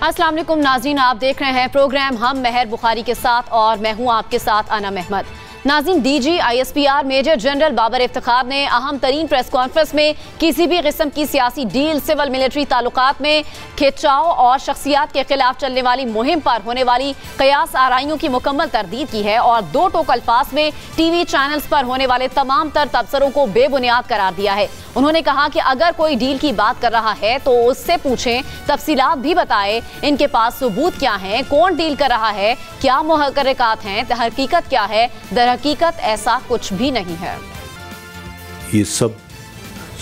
अस्सलाम वालेकुम नाज़रीन, आप देख रहे हैं प्रोग्राम हम मेहर बुखारी के साथ और मैं हूं आपके साथ अनम अहमद। नाज़रीन, DG ISPR major general Babar Iftikhar ने अहम तरीन प्रेस कॉन्फ्रेंस में किसी भी किस्म की सियासी डील, सिविल मिलिट्री ताल्लुकात में खिंचाव और शख्सियात के खिलाफ चलने वाली मुहिम पर होने वाली कयास आराइयों की मुकम्मल तरदीद की है और दो टोक अल्फाज में TV चैनल्स पर होने वाले तमाम तर तबसरों को बेबुनियाद करार दिया है। उन्होंने कहा कि अगर कोई डील की बात कर रहा है तो उससे पूछें, तफसीलात भी बताए, इनके पास सबूत क्या हैं, कौन डील कर रहा है, क्या मुहर्रिकात हैं, हकीकत क्या है। हकीकत ऐसा कुछ भी नहीं है। ये सब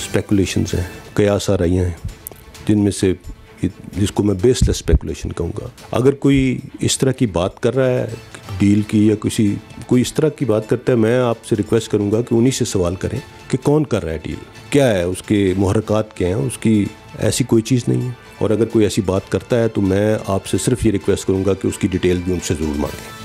स्पेकुलेशंस हैं, कयास आ रही हैं, जिनमें से जिसको मैं बेसलेस स्पेकुलेशन कहूँगा। अगर कोई इस तरह की बात कर रहा है डील की या कोई इस तरह की बात करता है, मैं आपसे रिक्वेस्ट करूँगा कि उन्हीं से सवाल करें कि कौन कर रहा है डील, क्या है उसके मुहर्रिकात क्या हैं, उसकी ऐसी कोई चीज़ नहीं है। और अगर कोई ऐसी बात करता है तो मैं आपसे सिर्फ ये रिक्वेस्ट करूँगा कि उसकी डिटेल भी उनसे ज़रूर मांगें।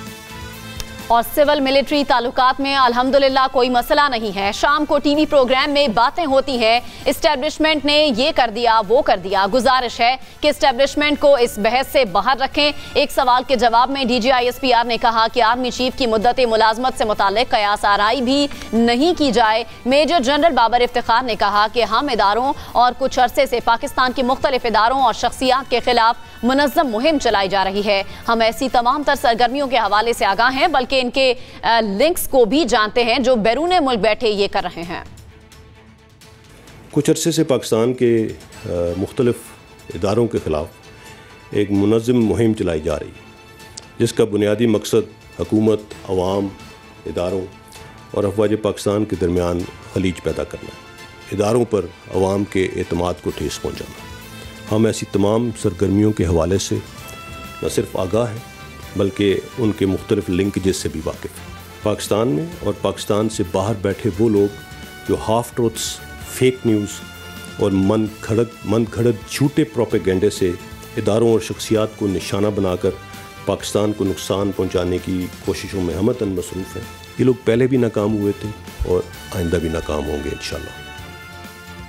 और सिविल मिलिट्री ताल्लुकात में अल्हम्दुलिल्लाह कोई मसला नहीं है। शाम को TV प्रोग्राम में बातें होती हैं, इस्टेब्लिशमेंट ने ये कर दिया, वो कर दिया। गुजारिश है कि इस्टेब्लिशमेंट को इस बहस से बाहर रखें। एक सवाल के जवाब में DG ISPR ने कहा कि आर्मी चीफ की मुद्दत मुलाजमत से मुताल्लिक कयास आराई भी नहीं की जाए। मेजर जनरल बाबर इफ्तिखार ने कहा कि हम इदारों और कुछ अरसे से पाकिस्तान के मुख्तलिफ इदारों और शख्सियात के खिलाफ मुनज़्ज़म मुहिम चलाई जा रही है। हम ऐसी तमाम तर सरगर्मियों के हवाले से आगाह हैं, बल्कि इनके लिंक्स को भी जानते हैं जो बैरून मुल्क बैठे ये कर रहे हैं। कुछ अरसे से पाकिस्तान के मुख्तलिफ इदारों के ख़िलाफ़ एक मुनज़्ज़म मुहिम चलाई जा रही है, जिसका बुनियादी मकसद हुकूमत, अवाम, इदारों और अफवाज पाकिस्तान के दरमियान खलीज पैदा करना है, इदारों पर अवाम के एतमाद को ठेस पहुँचाना। हम ऐसी तमाम सरगर्मियों के हवाले से न सिर्फ आगाह हैं बल्कि उनके मुख्तलिफ लिंकेजेस से भी वाकिफ़ हैं। पाकिस्तान में और पाकिस्तान से बाहर बैठे वो लोग जो हाफ ट्रूथ्स, फेक न्यूज़ और मन घड़त झूठे प्रोपेगेंडे से इदारों और शख्सियात को निशाना बनाकर पाकिस्तान को नुकसान पहुंचाने की कोशिशों में हमतन मसरूफ़ हैं। ये लोग पहले भी नाकाम हुए थे और आइंदा भी नाकाम होंगे इंशाअल्लाह।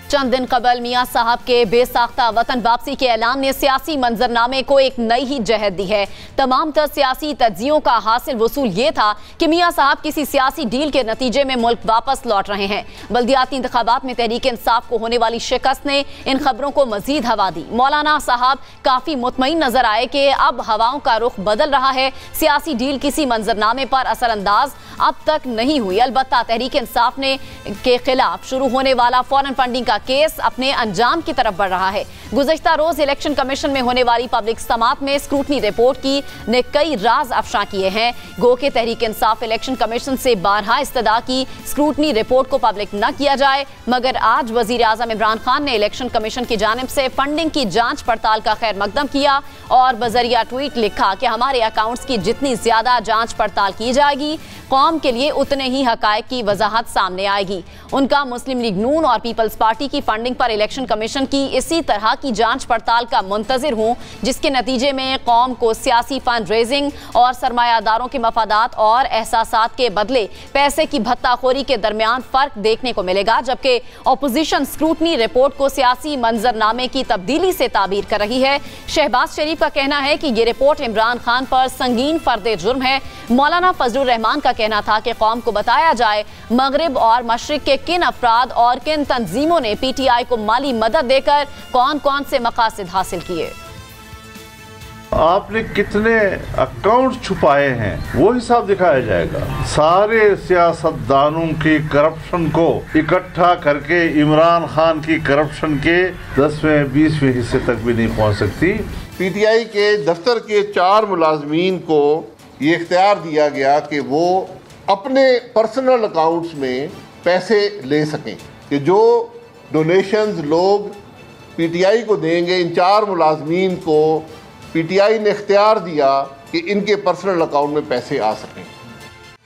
चंद दिन कबल मियाँ साहब के बेसाख्ता वतन वापसी के ऐलान ने सियासी मंजरनामे को एक नई ही जहत दी है। तमाम तर सियासी तज्जियों का हासिल वसूल ये था कि मियाँ साहब किसी सियासी डील के नतीजे में मुल्क वापस लौट रहे हैं। बल्दियाती इंतखाबात में तहरीक इंसाफ को होने वाली शिकस्त ने इन खबरों को मजीद हवा दी। मौलाना साहब काफी मुतमईन नजर आए कि अब हवाओं का रुख बदल रहा है। सियासी डील किसी मंजरनामे पर असरअंदाज अब तक नहीं हुई। अलबत्ता तहरीक इंसाफ ने के खिलाफ शुरू होने वाला फॉरेन फंडिंग का केस अपने अंजाम की तरफ बढ़ रहा है। गुज़श्ता रोज इलेक्शन कमीशन में होने वाली पब्लिक समात में स्क्रूटनी रिपोर्ट की ने कई राज अफशा किए हैं। गो के तहरीक इंसाफ इलेक्शन कमीशन से बारहा इस्तदा की स्क्रूटनी रिपोर्ट को पब्लिक न किया जाए, मगर आज वजीर आजम इमरान खान ने इलेक्शन कमीशन की जानिब से फंडिंग की जांच पड़ताल का खैर मकदम किया और बजरिया ट्वीट लिखा कि हमारे अकाउंट्स की जितनी ज्यादा जांच पड़ताल की जाएगी, कौम के लिए उतने ही हकायक की वजाहत सामने आएगी। उनका मुस्लिम लीग नून और पीपल्स पार्टी की फंडिंग पर इलेक्शन कमीशन की इसी तरह की जांच पड़ताल का मुंतजिर हूं, जिसके नतीजे में कौम को सियासी फंड रेजिंग और सरमायादारों के मफादात और एहसासात के बदले पैसे की भत्ताखोरी के दरमियान फर्क देखने को मिलेगा। जबकि अपोजिशन स्क्रूटनी रिपोर्ट को सियासी मंजरनामे की तब्दीली से ताबीर कर रही है। शहबाज शरीफ का कहना है कि ये रिपोर्ट इमरान खान पर संगीन फर्द जुर्म है। मौलाना फजलुर रहमान का कहना था कि कौम को बताया जाए मगरिब और मशरिक के किन अफराद और किन तंजीमों ने PTI को माली मदद देकर कौन कौन से मकासद हासिल किए। आपने कितने अकाउंट छुपाए हैं वो हिसाब दिखाया जाएगा। सारे सियासतदानों की करप्शन को इकट्ठा करके इमरान खान की करप्शन के 10वें 20वें हिस्से तक भी नहीं पहुंच सकती। PTI के दफ्तर के 4 मुलाजमीन को ये इख्तियार दिया गया कि वो अपने पर्सनल अकाउंट्स में पैसे ले सकें, कि जो डोनेशंस लोग PTI को देंगे, इन 4 मुलाजमीन को PTI ने इख्तियार दिया कि इनके पर्सनल अकाउंट में पैसे आ सकें।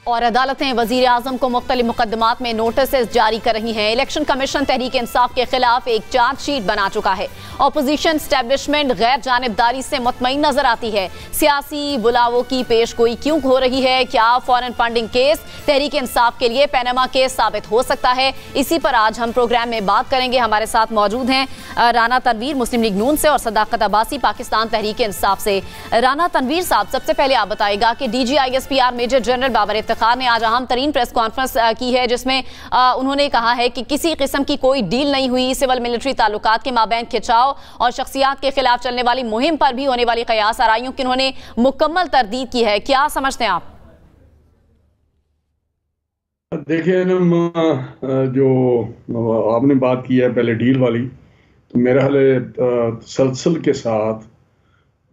और अदालतें वजीर आजम को मुख्तलिफ मुकदमात में नोटिस जारी कर रही हैं। इलेक्शन कमीशन तहरीक इंसाफ के खिलाफ एक चार्जशीट बना चुका है। अपोजिशन एस्टेब्लिशमेंट गैर जानिबदारी से मुतमईन नजर आती है। सियासी बुलावों की पेशगोई क्यों हो रही है? क्या foreign funding case Tehreek Insaf के लिए पैनामा केस साबित हो सकता है? इसी पर आज हम प्रोग्राम में बात करेंगे। हमारे साथ मौजूद हैं राना तनवीर मुस्लिम लीग नून से और सदाकत अब्बासी पाकिस्तान तहरीक इंसाफ से। राना तनवीर साहब, सबसे पहले आप बताइएगा कि DGISPR major general Babar Iftikhar ने आज अहम तरीन प्रेस कॉन्फ्रेंस की है, जिसमें उन्होंने कहा है कि किसी किस्म की कोई डील नहीं हुई। सिविल मिलिट्री ताल्लुकात के माबैन खिंचाव और शख्सियात के खिलाफ चलने वाली मुहिम पर भी होने वाली कयास आराइयों की उन्होंने मुकम्मल तरदीद की है। क्या समझते हैं आप? देखिए जो आपने बात की है पहले डील वाली, तो मेरा हाल तसलसल के साथ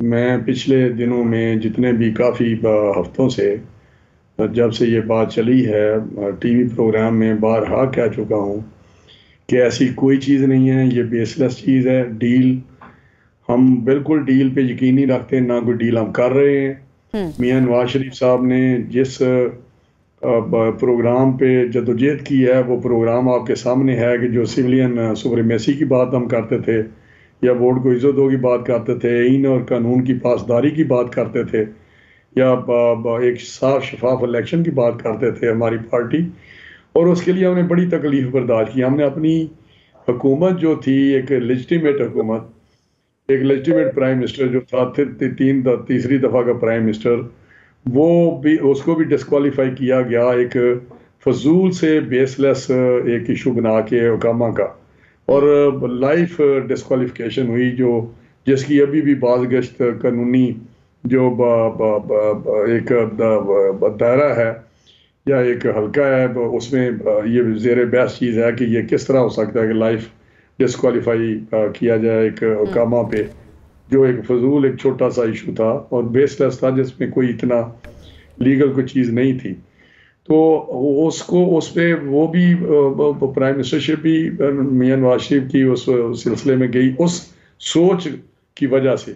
मैं पिछले दिनों में जितने भी काफ़ी हफ्तों से जब से ये बात चली है टीवी प्रोग्राम में बारहा कह चुका हूँ कि ऐसी कोई चीज़ नहीं है, ये बेसलेस चीज़ है। डील हम बिल्कुल डील पे यकीन नहीं रखते, ना कोई डील हम कर रहे हैं। मियां नवाज शरीफ साहब ने जिस प्रोग्राम पे जदोजहद की है वो प्रोग्राम आपके सामने है कि जो सिविलियन सुप्रीमेसी की बात हम करते थे या वोट को इज्जत दो की बात करते थे, इन और कानून की पासदारी की बात करते थे या एक साफ शफाफ इलेक्शन की बात करते थे हमारी पार्टी, और उसके लिए हमने बड़ी तकलीफ बर्दाश्त की। हमने अपनी हुकूमत जो थी एक लेजिटिमेट हुकूमत, एक लेजिटिमेट प्राइम मिनिस्टर जो था तीसरी दफ़ा का प्राइम मिनिस्टर, वो भी उसको भी डिस्क्वालीफाई किया गया एक फजूल से बेसलेस एक इशू बना के हुकामा का, और लाइफ डिस्क्वालिफिकेशन हुई जो जिसकी अभी भी बाज़गश्त कानूनी जो एक दायरा है या एक हल्का है उसमें ये ज़ेर बहस चीज़ है कि ये किस तरह हो सकता है कि लाइफ डिस्क्वालीफाई किया जाए एक हुकामा पे, जो एक फजूल एक छोटा सा इशू था और बेसलेस था जिसमें कोई इतना लीगल कोई चीज़ नहीं थी। तो उसको उस पर वो भी प्राइम मिनिस्टरशिप भी मियां नवाज शरीफ की उस सिलसिले में गई उस सोच की वजह से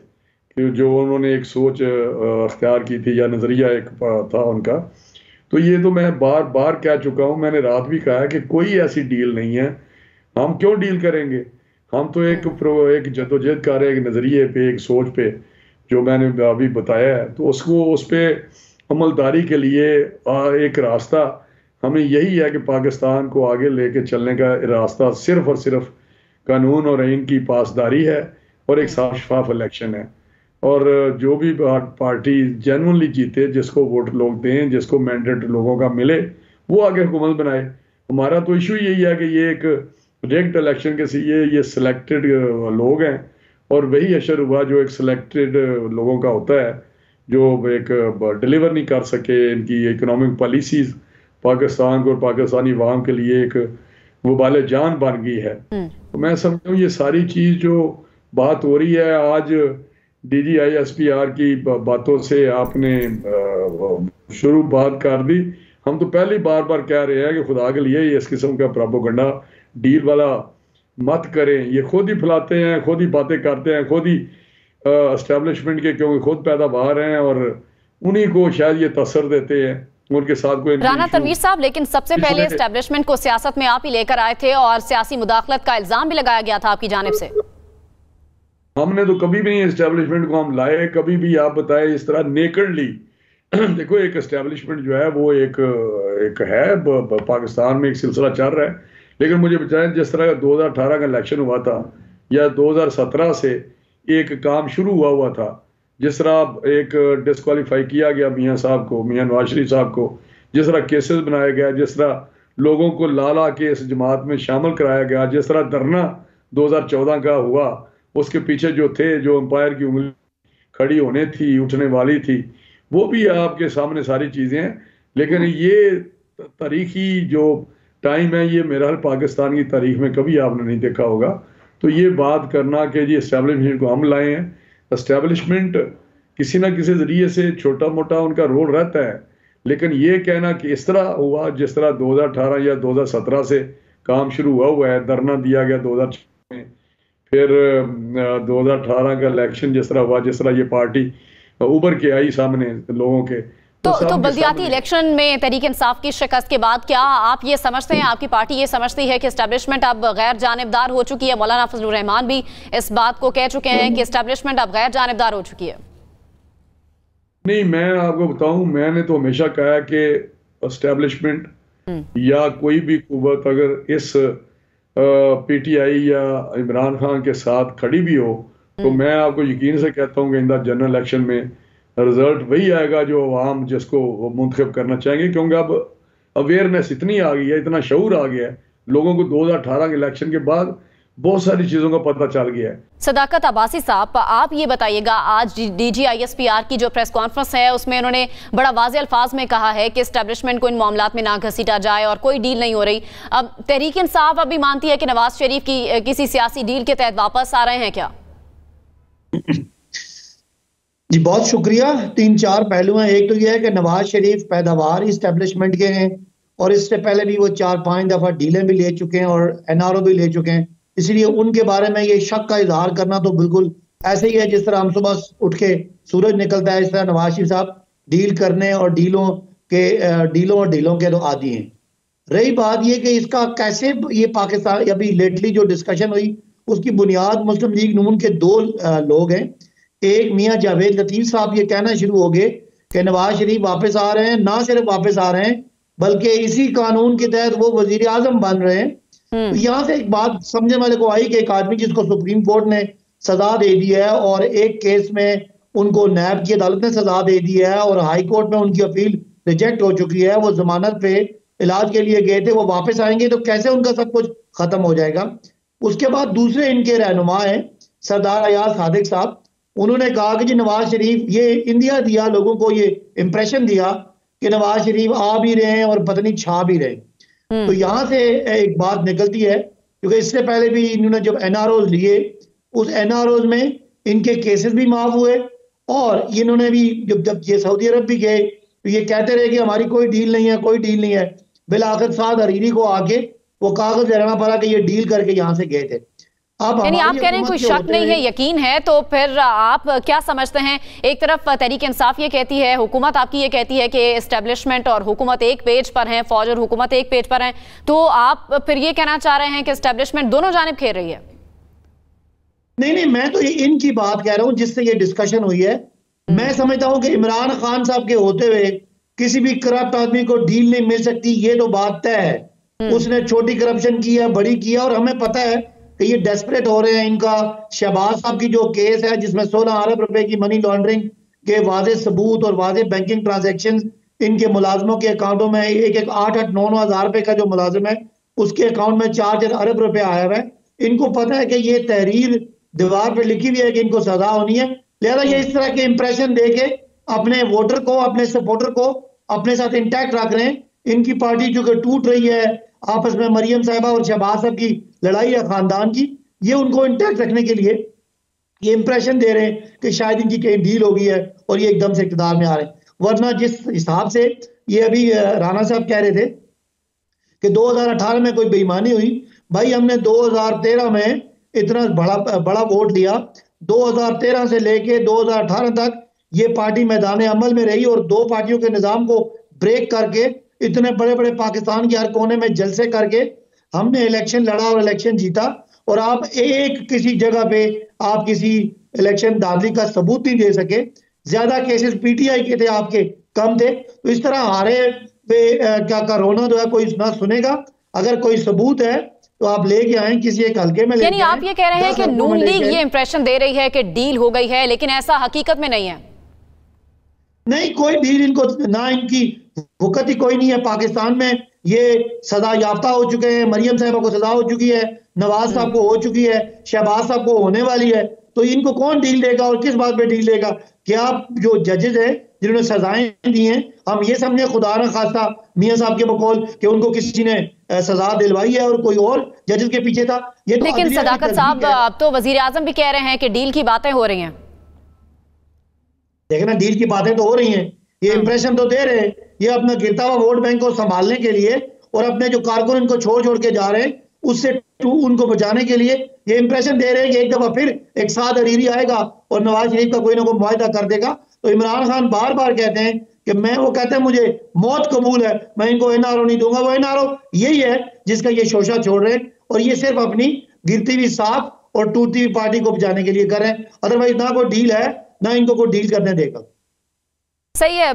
कि जो उन्होंने एक सोच अख्तियार की थी या नज़रिया एक था उनका। तो ये तो मैं बार बार कह चुका हूँ, मैंने रात भी कहा है कि कोई ऐसी डील नहीं है। हम क्यों डील करेंगे? हम तो एक जदोजहद कर रहे हैं एक नज़रिए पे, एक सोच पे जो मैंने अभी बताया है, तो उसको उस पर अमलदारी के लिए एक रास्ता हमें यही है कि पाकिस्तान को आगे लेके चलने का रास्ता सिर्फ और सिर्फ कानून और आइन की पासदारी है और एक साफ शफाफ इलेक्शन है, और जो भी पार्टी जेन्युइनली जीते, जिसको वोट लोग दें, जिसको मैंडेट लोगों का मिले, वो आगे हुकूमत बनाए। हमारा तो इशू यही है कि ये एक रिग्ड इलेक्शन के ये सिलेक्टेड लोग हैं, और वही अशर हुआ जो एक सिलेक्टेड लोगों का होता है जो एक डिलीवर नहीं कर सके। इनकी इकोनॉमिक पॉलिसीज पाकिस्तान को और पाकिस्तानी अवाम के लिए एक वबाल जान बन गई है। तो मैं समझता हूँ ये सारी चीज़ जो बात हो रही है आज DGISPR की बातों से आपने शुरू बात कर दी। हम तो पहले बार बार कह रहे हैं कि खुदा के लिए इस किस्म का प्रोपेगेंडा डील वाला मत करें। ये खुद ही फैलाते हैं, खुद ही बातें करते हैं, खुद ही एस्टेब्लिशमेंट के क्योंकि खुद पैदावार हैं और उन्हीं को शायद ये तसर देते हैं उनके साथ कोई। राना तनवीर साहब, लेकिन सबसे पहले एस्टेब्लिशमेंट को सियासत में आप ही लेकर आए थे और सियासी मुदाखलत का इल्जाम भी लगाया गया था आपकी जानिब से। हमने तो कभी भी नहीं एस्टेब्लिशमेंट को हम लाए, कभी भी आप बताए इस तरह नेकेडली। देखो एक एस्टेब्लिशमेंट जो है वो एक है पाकिस्तान में एक सिलसिला चल रहा है, लेकिन मुझे बताएं जिस तरह 2018 का इलेक्शन हुआ था या 2017 से एक काम शुरू हुआ था, जिस तरह एक डिस्क्वालीफाई किया गया मियां साहब को, मियां नवाज शरीफ साहब को, जिस तरह केसेस बनाया गया, जिस तरह लोगों को ला के इस जमात में शामिल कराया गया, जिस तरह धरना 2014 का हुआ, उसके पीछे जो थे, जो अंपायर की उंगली खड़ी होने थी, उठने वाली थी, वो भी आपके सामने सारी चीज़ें हैं। लेकिन ये तारीखी जो टाइम है, ये मेरा पाकिस्तान की तारीख में कभी आपने नहीं देखा होगा। तो ये बात करना कि जी एस्टेब्लिशमेंट को हम लाए हैं, एस्टेब्लिशमेंट किसी ना किसी ज़रिए से छोटा मोटा उनका रोल रहता है, लेकिन ये कहना कि इस तरह हुआ जिस तरह 2018 या 2017 से काम शुरू हुआ है, धरना दिया गया 2006 में, फिर 2018 का इलेक्शन जिस तरह हुआ, जिस तरह ये पार्टी उभर के आई सामने लोगों के, तो बल्दियाती इलेक्शन में तहरीक इंसाफ की शिकस्त के बाद क्या आप ये समझते हैं, आपकी पार्टी ये समझती है कि एस्टेब्लिशमेंट अब गैर जानिबदार हो चुकी है? मौलाना फजलुर रहमान भी इस बात को कह चुके हैं कि एस्टेब्लिशमेंट अब गैर जानिबदार हो चुकी है। नहीं, मैं आपको बताऊं, मैंने तो हमेशा कहा कि एस्टेब्लिशमेंट या कोई भी कुव्वत अगर इस पीटीआई या इमरान खान के साथ खड़ी भी हो तो मैं आपको यकीन से कहता हूं कि इंदा जनरल इलेक्शन में रिजल्ट वही आएगा जो अवाम जिसको मुंतखब करना चाहेंगे, क्योंकि अब अवेयरनेस इतनी आ गई है, इतना शऊर आ गया है लोगों को 2018 के इलेक्शन के बाद बहुत सारी चीजों का पता चल गया है। सदाकत अब्बासी साहब, आप ये बताइएगा, आज DGISPR की जो प्रेस कॉन्फ्रेंस है उसमें उन्होंने बड़ा वाज़े अल्फाज में कहा है कि एस्टेब्लिशमेंट को इन मामलात में ना घसीटा जाए और कोई डील नहीं हो रही। अब तहरीक इंसाफ अब भी मानती है कि नवाज शरीफ की किसी सियासी डील के तहत वापस आ रहे हैं क्या? जी बहुत शुक्रिया। 3-4 पहलू हैं। एक तो यह है कि नवाज शरीफ पैदावार इस्टेब्लिशमेंट के हैं और इससे पहले भी वो 4-5 दफा डीलें भी ले चुके हैं और NRO भी ले चुके हैं, इसलिए उनके बारे में ये शक का इजहार करना तो बिल्कुल ऐसे ही है जिस तरह हम सुबह उठ के सूरज निकलता है, इस तरह नवाज शरीफ साहब डील करने और डीलों के तो आदी हैं। रही बात ये कि इसका कैसे ये पाकिस्तान, अभी लेटली जो डिस्कशन हुई उसकी बुनियाद मुस्लिम लीग नून के 2 लोग हैं। एक मियां जावेद लतीफ साहब ये कहना शुरू हो गए कि नवाज शरीफ वापस आ रहे हैं, ना सिर्फ वापस आ रहे हैं बल्कि इसी कानून के तहत वो वजीर आजम बन रहे हैं। तो यहाँ से एक बात समझने वाले को आई कि एक आदमी जिसको सुप्रीम कोर्ट ने सजा दे दी है और एक केस में उनको नैब की अदालत ने सजा दे दी है और हाई कोर्ट में उनकी अपील रिजेक्ट हो चुकी है, वो जमानत पे इलाज के लिए गए थे, वो वापस आएंगे तो कैसे उनका सब कुछ खत्म हो जाएगा? उसके बाद दूसरे इनके रहनुमा है सरदार अयाज सादिक साहब, उन्होंने कहा कि जी नवाज शरीफ, ये इंडिया दिया लोगों को, ये इंप्रेशन दिया कि नवाज शरीफ आ भी रहे हैं और पत्नी छा भी रहे। तो यहां से एक बात निकलती है, क्योंकि इससे पहले भी इन्होंने जब NROs लिए उस NROs में इनके केसेस भी माफ हुए और इन्होंने भी जब ये सऊदी अरब भी गए तो ये कहते रहे कि हमारी कोई डील नहीं है, कोई डील नहीं है। बिलाखिर साद हरीरी को आके वो कागज देना पड़ा कि ये डील करके यहां से गए थे। यानी आप कह रहे हैं कोई शक नहीं है, यकीन है, तो फिर आप क्या समझते हैं? एक तरफ तहरीक इंसाफ ये कहती है, हुकूमत आपकी ये कहती है कि एस्टेब्लिशमेंट और हुकूमत एक पेज पर हैं, फौज और हुकूमत एक पेज पर हैं, तो आप फिर ये कहना चाह रहे हैं कि एस्टेब्लिशमेंट दोनों जानिब खेल रही है? नहीं, मैं तो इनकी बात कह रहा हूं जिससे ये डिस्कशन हुई है। मैं समझता हूं कि इमरान खान साहब के होते हुए किसी भी करप्ट आदमी को डील नहीं मिल सकती, ये तो बात तय है। उसने छोटी करप्शन की है, बड़ी की है, और हमें पता है कि ये डेस्परेट हो रहे हैं। इनका शहबाज साहब की जो केस है जिसमें 16 अरब रुपए की मनी लॉन्ड्रिंग के वाजे सबूत और वाजे बैंकिंग ट्रांजैक्शन इनके मुलाजमों के अकाउंटों में, एक 8-9 हज़ार रुपए का जो मुलाजिम है उसके अकाउंट में 4 अरब रुपए आया हुआ है। इनको पता है कि ये तहरीर दीवार पर लिखी हुई है कि इनको सजा होनी है, लिहाजा ये इस तरह के इंप्रेशन दे के अपने वोटर को, अपने सपोर्टर को अपने साथ इंटैक्ट रख रहे हैं। इनकी पार्टी जो कि टूट रही है, आपस में मरियम साहिबा और शहबाज साहब की लड़ाई है खानदान की, ये उनको इंटैक्ट रखने के लिए ये इंप्रेशन दे रहे हैं कि शायद इनकी कहीं डील हो गई है और ये एकदम से इक़्तिदार में आ रहे हैं। वरना जिस हिसाब से ये अभी राणा साहब कह रहे थे कि 2018 में कोई बेईमानी हुई, भाई हमने 2013 में इतना बड़ा वोट लिया, 2013 से लेके 2018 तक ये पार्टी मैदान अमल में रही और 2 पार्टियों के निजाम को ब्रेक करके इतने बड़े बड़े पाकिस्तान के हर कोने में जलसे करके हमने इलेक्शन लड़ा और इलेक्शन जीता। और आप एक किसी जगह पे आप किसी इलेक्शन दादली का सबूत नहीं दे सके। ज्यादा केसेस पीटीआई के थे, आपके कम थे। तो इस तरह हारे पे क्या रोना जो है कोई ना सुनेगा। अगर कोई सबूत है तो आप लेके आए किसी एक हल्के में। यानी आप ये कह रहे हैं कि नून लीग ये इंप्रेशन दे रही है कि डील हो गई है, लेकिन ऐसा हकीकत में नहीं है। नहीं, कोई डील इनको ना, इनकी वक़्त ही कोई नहीं है। पाकिस्तान में ये सजा याफ्ता हो चुके हैं। मरियम साहिबा को सजा हो चुकी है, नवाज साहब को हो चुकी है, शहबाज साहब को होने वाली है। तो इनको कौन डील देगा और किस बात पे डील देगा? क्या जो जजेस हैं जिन्होंने सजाएं दी हैं, हम ये समझे खुदा न खास्ता मियां साहब के बकौल कि उनको किसी ने सजा दिलवाई है और कोई और जजेस के पीछे था? ये तो लेकिन सदाकत साहब, अब तो वजीर आजम भी कह रहे हैं कि डील की बातें हो रही हैं। देखना, डील की बातें तो हो रही हैं, ये इंप्रेशन तो दे रहे हैं। ये अपना गिरता हुआ वोट बैंक को संभालने के लिए और अपने जो कारकुन इनको छोड़ के जा रहे हैं उससे उनको बचाने के लिए ये इंप्रेशन दे रहे हैं कि एक दफा फिर एक साद हरीरी आएगा और नवाज शरीफ का कोई ना कोई मुआहदा कर देगा। तो इमरान खान बार बार कहते हैं कि वो कहते हैं मुझे मौत कबूल है, मैं इनको एनआरओ नहीं दूंगा। वो एनआरओ यही है जिसका ये शोशा छोड़ रहे हैं, और ये सिर्फ अपनी गिरती हुई साख और टूटती हुई पार्टी को बचाने के लिए कर रहे हैं। अदरवाइज ना कोई डील है, ना इनको कोई डील करने देगा। सही है।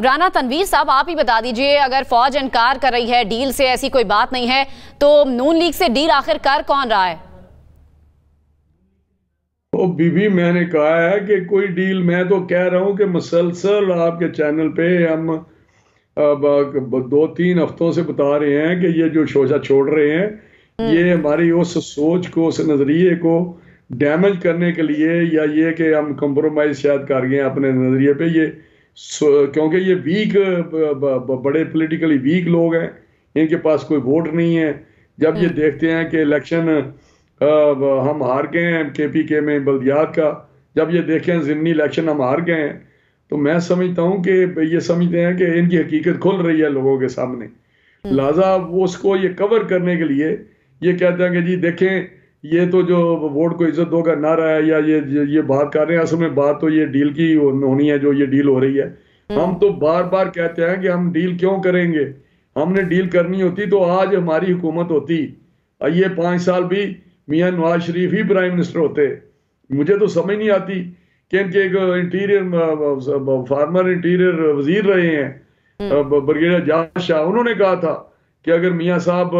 राना तनवीर साहब, आप ही बता दीजिए, अगर फौज इनकार कर रही है डील से, ऐसी कोई बात नहीं है, तो नून लीग से डील आखिर कर कौन रहा है? तो बीबी मैंने कहा है कि कोई डील, मैं तो कह रहा हूं कि मुसलसल आपके चैनल पे हम 2-3 हफ्तों से बता रहे हैं कि ये जो शोशा छोड़ रहे हैं ये हमारी उस सोच को, उस नजरिए को डैमेज करने के लिए, या ये कि हम कंप्रोमाइज शायद कर गए अपने नजरिए पे, ये क्योंकि ये वीक, बड़े पॉलिटिकली वीक लोग हैं, इनके पास कोई वोट नहीं है। जब ये देखते हैं कि इलेक्शन हम हार गए हैं KPK में बल्दियात का, जब ये देखें ज़िमनी इलेक्शन हम हार गए हैं, तो मैं समझता हूं कि ये समझते हैं कि इनकी हकीकत खुल रही है लोगों के सामने, लिहाजा वो उसको ये कवर करने के लिए ये कहते हैं कि जी देखें ये तो जो वोट को इज्जत दो का नारा है, या ये बात कर रहे हैं, असल में बात तो ये डील की होनी है जो ये डील हो रही है। हम तो बार बार कहते हैं कि हम डील क्यों करेंगे, हमने डील करनी होती तो आज हमारी हुकूमत होती, ये 5 साल भी मियां नवाज शरीफ ही प्राइम मिनिस्टर होते। मुझे तो समझ नहीं आती कि इनके एक फार्मर इंटीरियर वजीर रहे हैं ब्रिगेडियर जावेद शाह, उन्होंने कहा था कि अगर मियां साहब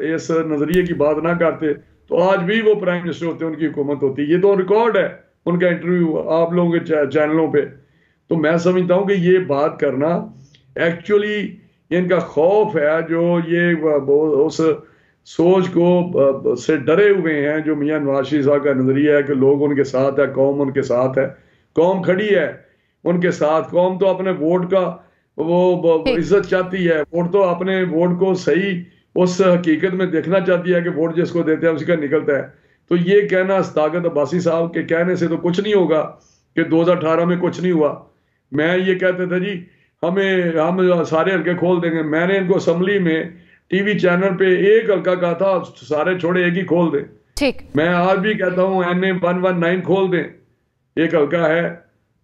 इस नजरिए की बात ना करते तो आज भी वो प्राइम मिनिस्टर होते, उनकी हुकूमत होती। ये तो रिकॉर्ड है उनका इंटरव्यू आप लोगों के चैनलों पे। तो मैं समझता हूं कि ये बात करना एक्चुअली इनका खौफ है, जो ये उस सोच को से डरे हुए हैं, जो मियां नवाज शरीफ साहब का नजरिया है कि लोग उनके साथ है, कौम उनके साथ है, कौम खड़ी है उनके साथ। कौम तो अपने वोट का वो इज्जत चाहती है, वोट तो अपने वोट को सही उस हकीकत में देखना चाहती है कि वोट जिसको देते हैं उसी का निकलता है। तो ये कहना अस्तागत अब्बासी साहब के कहने से तो कुछ नहीं होगा कि 2018 में कुछ नहीं हुआ। मैं ये कहते थे जी हम सारे हल्के खोल देंगे, मैंने इनको असम्बली में टीवी चैनल पे एक हल्का कहा था सारे छोड़े एक ही खोल दें। ठीक, मैं आज भी कहता हूँ NA 119 खोल दें, एक हल्का है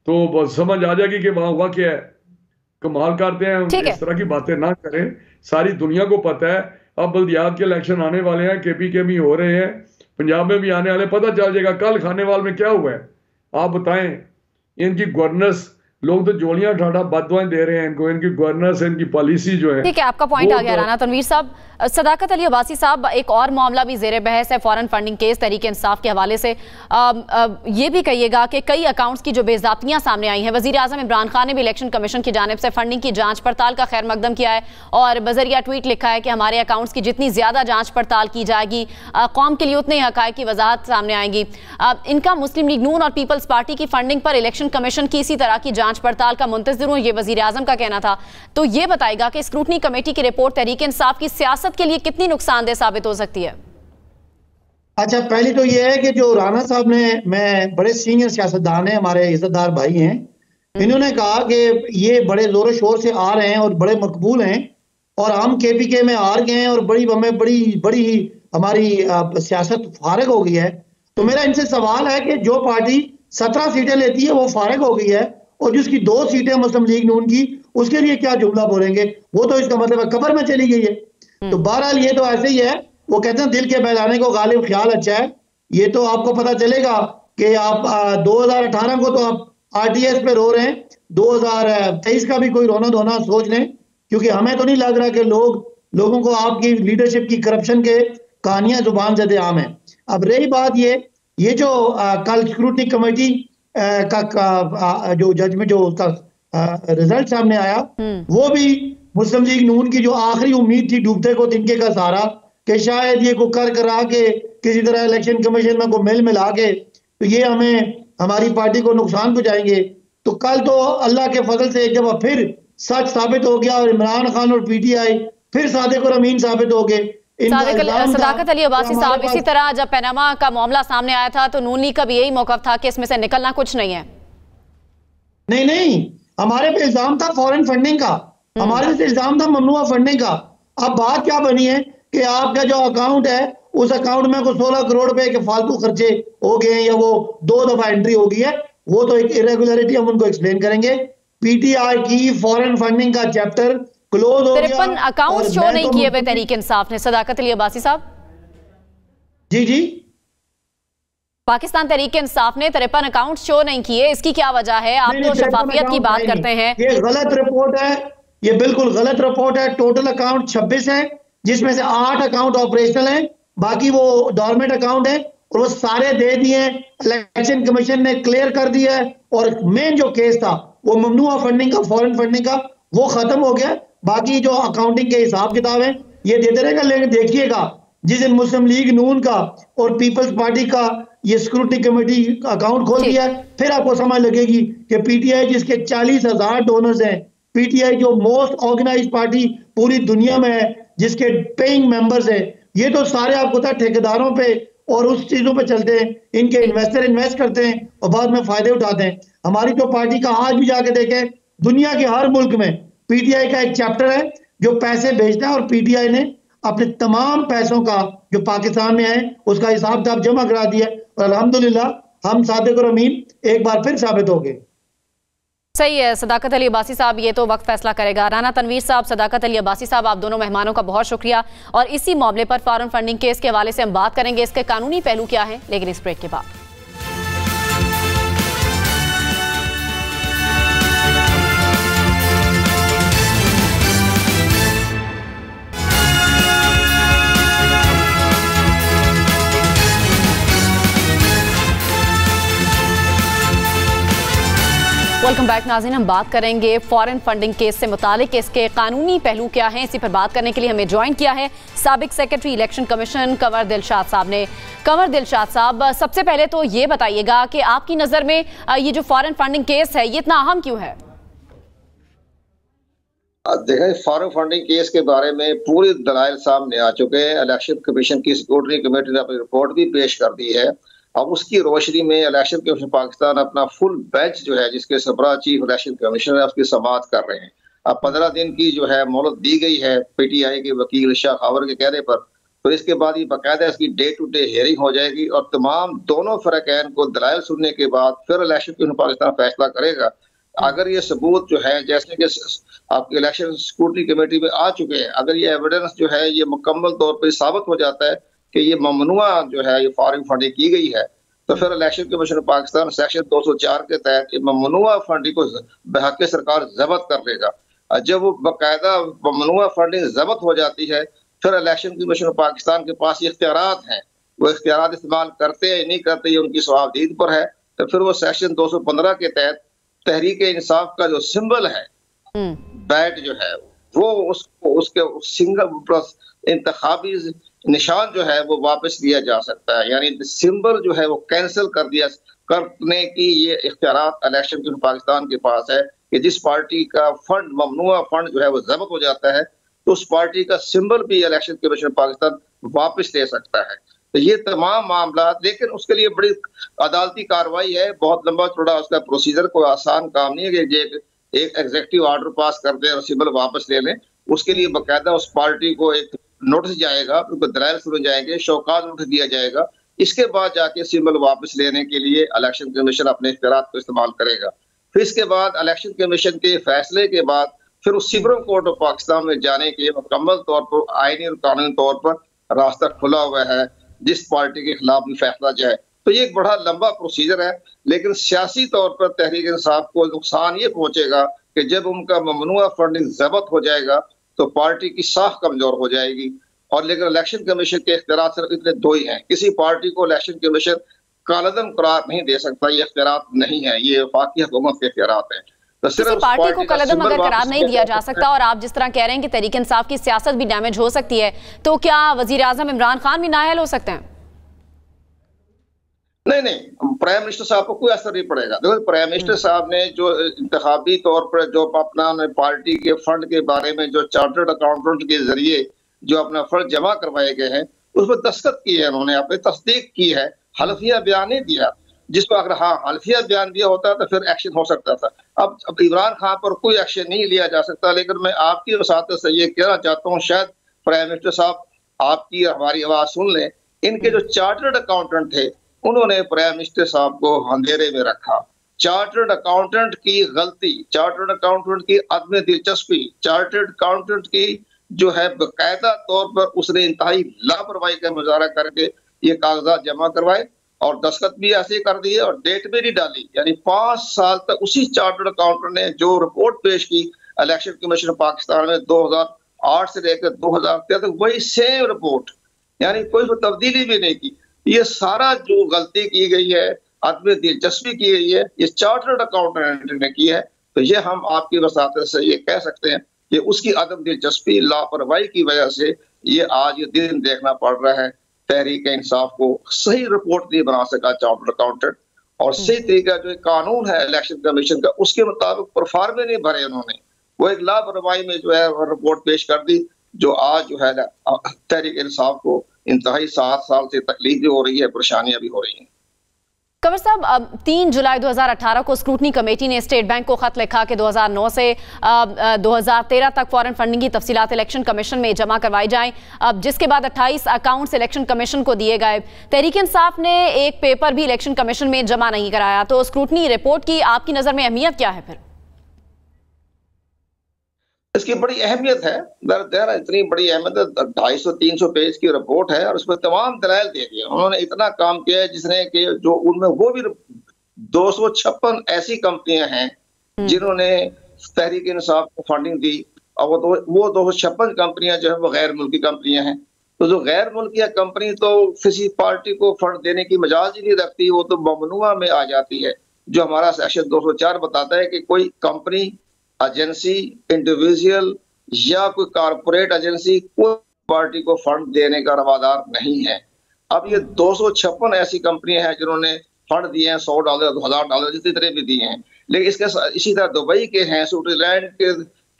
तो बस समझ आ जाएगी कि वहां हुआ क्या है। कमाल करते हैं, इस तरह की बातें ना करें, सारी दुनिया को पता है। अब बल्दियात के इलेक्शन आने वाले हैं, KPK में हो रहे हैं, पंजाब में भी आने वाले, पता चल जाएगा कल खानेवाल में क्या हुआ है। आप बताएं, इनकी गवर्नेंस, लोग तो जोड़ियां ठाठा बददुआएं दे रहे हैं इनको, इनकी गवर्नेंस, इनकी पॉलिसी जो है। ठीक है, आपका पॉइंट आ गया राना तनवीर साहब। सदाकत अली अब्बासी साहब, एक और मामला भी जेर बहस है foreign funding case Tehreek Insaf के हवाले से। ये भी कहिएगा कि कई अकाउंट्स की जो बेज़ाब्तियां सामने आई हैं, वज़ीर आज़म इमरान खान ने भी इलेक्शन कमीशन की जानिब से फंडिंग की जांच पड़ताल का खैर मकदम किया है और बजरिया ट्वीट लिखा है कि हमारे अकाउंट्स की जितनी ज्यादा जांच पड़ताल की जाएगी कौम के लिए उतने हक़ाइक़ की वजाहत सामने आएंगी। इनका मुस्लिम लीग नून और पीपल्स पार्टी की फंडिंग पर इलेक्शन कमीशन की इसी तरह की जांच पड़ताल का मुंतज़िर हूं, ये वज़ीर आज़म का कहना था। तो ये बताएगा कि स्क्रूटनी कमेटी की रिपोर्ट तहरीक इंसाफ की सियासत के लिए कितनी नुकसानदेह साबित हो सकती है? अच्छा, पहली तो ये है कि जो राना साहब ने, मैं बड़े सीनियर सियासतदान हैं, हमारे इज्जतदार भाई हैं, इन्होंने कहा कि ये बड़े जोरों शोर से आ रहे हैं और बड़े मकबूल हैं और हम KPK में हार गए हैं और बड़ी हमारी सियासत फारिग हो गई है। तो मेरा इनसे सवाल है कि जो पार्टी 17 सीटें लेती है वो फारिग हो गई है और जिसकी 2 सीटें मुस्लिम लीग नून की, उसके लिए क्या जुमला बोलेंगे? वो तो इसका मतलब है कब्र में चली गई है। तो बहरहाल ये तो ऐसे ही है, वो कहते हैं दिल के बहलाने को गालिब ख्याल अच्छा है। ये तो आपको पता चलेगा कि आप 2018 को तो आप RTS पे रो रहे हैं, 2023 का भी कोई रोना धोना सोच लें, क्योंकि हमें तो नहीं लग रहा कि लोगों को आपकी लीडरशिप की करप्शन के कहानियां जुबान ज़द आम है। अब रही बात ये जो कल स्क्रूटनी कमेटी का जो जजमेंट, जो उसका रिजल्ट सामने आया, वो भी मुस्लिम लीग नून की जो आखिरी उम्मीद थी डूबते को तिनके का सहारा, कि शायद ये को कर करा के किसी तरह इलेक्शन कमीशन में को मिला के तो ये हमारी पार्टी को नुकसान पहुंचाएंगे। तो कल तो अल्लाह के फजल से एक दफा फिर सच साबित हो गया और इमरान खान और PTI फिर सादिक और अमीन साबित हो गए। सदाकत अली अब्बासी साहब, इसी तरह जब पनामा का मामला सामने आया था तो नून लीग का भी यही मौकफ था कि इसमें से निकलना कुछ नहीं है। नहीं, हमारे पे इल्जाम था फॉरेन फंडिंग का, हमारे पे इल्जाम था ममनुआ फंडिंग का। अब बात क्या बनी है कि आपका जो अकाउंट है उस अकाउंट में को 16 करोड़ रुपए के फालतू खर्चे हो गए हैं या वो 2 दफा एंट्री हो गई है, वो तो एक इरेगुलरिटी हम उनको एक्सप्लेन करेंगे। पीटीआई की फॉरेन फंडिंग का चैप्टर क्लोज हो गया। 53 अकाउंट शो नहीं किए हुए तहरीक इंसाफ ने, सदाकत अली अब्बासी साहब। जी पाकिस्तान तहरीक इंसाफ ने 53 अकाउंट शो नहीं किए, इसकी क्या वजह है? आप तो शफाफियत की बात करते हैं। ये गलत रिपोर्ट है, ये बिल्कुल गलत रिपोर्ट है। टोटल अकाउंट 26 है, जिसमें से 8 अकाउंट ऑपरेशनल हैं, बाकी वो डॉर्मेंट अकाउंट है और वो सारे दे दिए। इलेक्शन कमीशन ने क्लियर कर दिया है और मेन जो केस था वो ममनुआ फंडिंग का, फॉरेन फंडिंग का, वो खत्म हो गया। बाकी जो अकाउंटिंग के हिसाब किताब है ये देते रहेगा। लेकिन देखिएगा जिस दिन मुस्लिम लीग नून का और पीपल्स पार्टी का ये सिक्योरिटी कमेटी अकाउंट खोल दिया, फिर आपको समझ लगेगी कि पीटीआई जिसके 40,000 डोनर्स हैं, पीटीआई जो मोस्ट ऑर्गेनाइज्ड पार्टी पूरी दुनिया में है, जिसके पेइंग मेंबर्स हैं, ये तो सारे आपको पता है ठेकेदारों पे और उस चीजों पे चलते हैं। इनके इन्वेस्टर इन्वेस्ट करते हैं और बाद में फायदे उठाते हैं। हमारी तो पार्टी का आज भी जाके देखें, दुनिया के हर मुल्क में पीटीआई का एक चैप्टर है जो पैसे भेजता है और पीटीआई ने अपने तमाम पैसों का जो पाकिस्तान में है उसका हिसाब किताब जमा करा दिया और अल्हम्दुलिल्लाह हम सादिक और अमीन एक बार फिर साबित हो गए। सही है सदाकत अली अब्बासी साहब, ये तो वक्त फैसला करेगा। राना तनवीर साहब, सदाकत अली अब्बासी साहब, आप दोनों मेहमानों का बहुत शुक्रिया। और इसी मामले पर फॉरेन फंडिंग केस के हवाले से हम बात करेंगे, इसके कानूनी पहलू क्या है, लेकिन इस ब्रेक के बाद। वेलकम बैक नाज़रीन, हम बात करेंगे फॉरेन फंडिंग केस से मुतालिक इसके कानूनी पहलू क्या हैं। इसी पर बात करने के लिए हमें ज्वाइन किया है साबिक secretary election commission Kanwar Dilshad साहब ने। कंवर दिलशाद साहब, सबसे पहले तो ये बताइएगा कि आपकी नज़र में ये जो फॉरेन फंडिंग केस है ये इतना अहम क्यों है? देखें, फॉरेन फंडिंग केस के बारे में पूरे दलाइल सामने आ चुके हैं। इलेक्शन कमीशन की स्क्रूटनी कमेटी ने अपनी रिपोर्ट भी पेश कर दी है। अब उसकी रोशनी में इलेक्शन कमीशन पाकिस्तान अपना फुल बेंच जो है, जिसके सरबराह चीफ इलेक्शन कमिश्नर है, उसकी समाअत कर रहे हैं। अब 15 दिन की जो है मोहलत दी गई है पीटीआई के वकील शाह खावर के कहने पर। तो इसके बाद ये बाकायदा इसकी डे टू डे हियरिंग हो जाएगी और तमाम दोनों फरकैन को दलाइल सुनने के बाद फिर इलेक्शन कमीशन पाकिस्तान फैसला करेगा। अगर ये सबूत जो है, जैसे कि आपकी इलेक्शन स्क्रूटनी कमेटी में आ चुके हैं, अगर ये एविडेंस जो है ये मुकम्मल तौर पर साबित हो जाता है कि ये ममनुआ जो है ये फॉरेन फंडिंग की गई है, तो फिर इलेक्शन कमीशन पाकिस्तान सेक्शन 204 के तहत ममनुआ फंडिंग को बहक सरकार जब्त कर लेगा। जब वो बाकायदा ममनुआ फंडिंग जब्त हो जाती है, फिर इलेक्शन कमीशन पाकिस्तान के पास ये इख्तियारात हैं, वो इख्तियारात इस्तेमाल करते हैं नहीं करते ये उनकी सवाबदीद पर है। तो फिर वो सेक्शन 215 के तहत तहरीक इंसाफ का जो सिंबल है बैट जो है वो उसके सिंगल प्लस इंतखाबी निशान जो है वो वापस लिया जा सकता है। यानी सिंबल जो है वो कैंसिल कर दिया करने की ये इख्तियारात इलेक्शन कमीशन पाकिस्तान के पास है कि जिस पार्टी का फंड ममनुआ फंड जो है वो जब्त हो जाता है तो उस पार्टी का सिंबल भी इलेक्शन कमीशन पाकिस्तान वापस ले सकता है। तो ये तमाम मामला, लेकिन उसके लिए बड़ी अदालती कार्रवाई है, बहुत लंबा चौड़ा उसका प्रोसीजर, कोई आसान काम नहीं है कि एक एग्जीक्यूटिव ऑर्डर पास कर दे और सिंबल वापस ले लें। उसके लिए बाकायदा उस पार्टी को एक नोटिस जाएगा, उनको दलाइल सुने जाएंगे, शौकात नोटिस दिया जाएगा। इसके बाद जाके सिंबल वापस लेने के लिए इलेक्शन कमीशन अपने इख्तियारात को इस्तेमाल करेगा। फिर इसके बाद इलेक्शन कमीशन के फैसले के बाद फिर उस सुप्रीम कोर्ट ऑफ पाकिस्तान में जाने के मुकम्मल तौर पर आईनी और कानूनी तौर पर रास्ता खुला हुआ है जिस पार्टी के खिलाफ भी फैसला जाए। तो ये एक बड़ा लंबा प्रोसीजर है, लेकिन सियासी तौर पर तहरीक इंसाफ को नुकसान ये पहुंचेगा कि जब उनका ममनुआ फंडिंग जब्त हो जाएगा तो पार्टी की साख कमजोर हो जाएगी। और लेकिन इलेक्शन कमीशन के इख्तियारात सिर्फ इतने दो ही हैं। किसी पार्टी को इलेक्शन कमीशन कालदम करार नहीं दे सकता, ये इख्तियारात नहीं है, ये वफाकी हुकूमत के इख्तियारात हैं। तो किसी पार्टी को कलदम अगर करार नहीं दिया जा सकता और आप जिस तरह कह रहे हैं कि तहरीक इंसाफ की सियासत भी डैमेज हो सकती है, तो क्या वजीर आजम इमरान खान भी नाअहल हो सकते हैं? नहीं, प्राइम मिनिस्टर साहब को कोई असर नहीं पड़ेगा। देखो, प्राइम मिनिस्टर साहब ने जो इंतखाबी तौर पर जो अपना पार्टी के फंड के बारे में जो चार्टर्ड अकाउंटेंट के जरिए जो अपना फंड जमा करवाए गए हैं उस पर दस्तखत की है, उन्होंने अपनी तस्दीक की है, हल्फिया बयान नहीं दिया। जिसको अगर हल्फिया बयान दिया होता तो फिर एक्शन हो सकता था। अब इमरान खान पर कोई एक्शन नहीं लिया जा सकता। लेकिन मैं आपकी वसात से ये कहना चाहता हूँ, शायद प्राइम मिनिस्टर साहब आपकी हमारी आवाज सुन लें। इनके जो चार्टर्ड अकाउंटेंट थे उन्होंने प्राइम मिनिस्टर साहब को अंधेरे में रखा चार्टर्ड अकाउंटेंट की गलती, चार्टर्ड अकाउंटेंट की अदम दिलचस्पी, चार्टर्ड अकाउंटेंट की जो है बाकायदा तौर पर उसने इंतहाई लापरवाही का मुजाहरा करके ये कागजात जमा करवाए और दस्तखत भी ऐसे कर दिए और डेट भी नहीं डाली। यानी 5 साल तक उसी चार्टर्ड अकाउंटेंट ने जो रिपोर्ट पेश की इलेक्शन कमीशन पाकिस्तान में 2008 से लेकर 2013 तक वही सेम रिपोर्ट, यानी कोई तब्दीली भी नहीं की। ये सारा जो गलती की गई है, अदम दिलचस्पी की गई है, ये चार्टर्ड अकाउंटेंट ने की है। तो ये हम आपकी वसात से ये कह सकते हैं कि उसकी अदम दिलचस्पी, लापरवाही की वजह से ये आज ये दिन देखना पड़ रहा है। तहरीक इंसाफ को सही रिपोर्ट नहीं बना सका चार्टर्ड अकाउंटेंट, और सही तरीका जो कानून है इलेक्शन कमीशन का उसके मुताबिक परफॉर्मे नहीं भरे उन्होंने। वो एक लापरवाही में जो है रिपोर्ट पेश कर दी, जो आज जो है तहरीक इंसाफ को इंतहाई 7 साल से तकलीफ भी हो रही है, परेशानियां भी हो रही हैं। कंवर साहब, 3 जुलाई 2018 को स्क्रूटनी कमेटी ने स्टेट बैंक को खत लिखा कि 2009 से 2013 तक फॉरेन फंडिंग की तफसीलात इलेक्शन कमीशन में जमा करवाई जाएं, जिसके बाद 28 अकाउंट्स इलेक्शन कमीशन को दिए गए। तहरीक इंसाफ ने एक पेपर भी इलेक्शन कमीशन में जमा नहीं कराया। तो स्क्रूटनी रिपोर्ट की आपकी नजर में अहमियत क्या है? फिर इसकी बड़ी अहमियत है, दर इतनी बड़ी अहमियत है। 250-300 पेज की रिपोर्ट है और उसमें तमाम दलाइल दे दिए। उन्होंने इतना काम किया है जिसने कि जो उनमें वो भी 256 ऐसी कंपनियां हैं जिन्होंने तहरीक इंसाफ को फंडिंग दी, और वो 256 कंपनियां जो है वो गैर मुल्की कंपनियां हैं। तो जो गैर मुल्की कंपनी तो किसी पार्टी को फंड देने की मजाज ही नहीं रखती, वो तो ममनुआ में आ जाती है। जो हमारा सेक्शन 204 बताता है कि कोई कंपनी, एजेंसी, इंडिविजुअल या कोई कारपोरेट एजेंसी कोई पार्टी को फंड देने का रवादार नहीं है। अब ये 256 ऐसी कंपनियां हैं जिन्होंने फंड दिए हैं, $100, $1000 जितने तरह भी दिए हैं। लेकिन इसके इसी तरह दुबई के हैं, स्विट्जरलैंड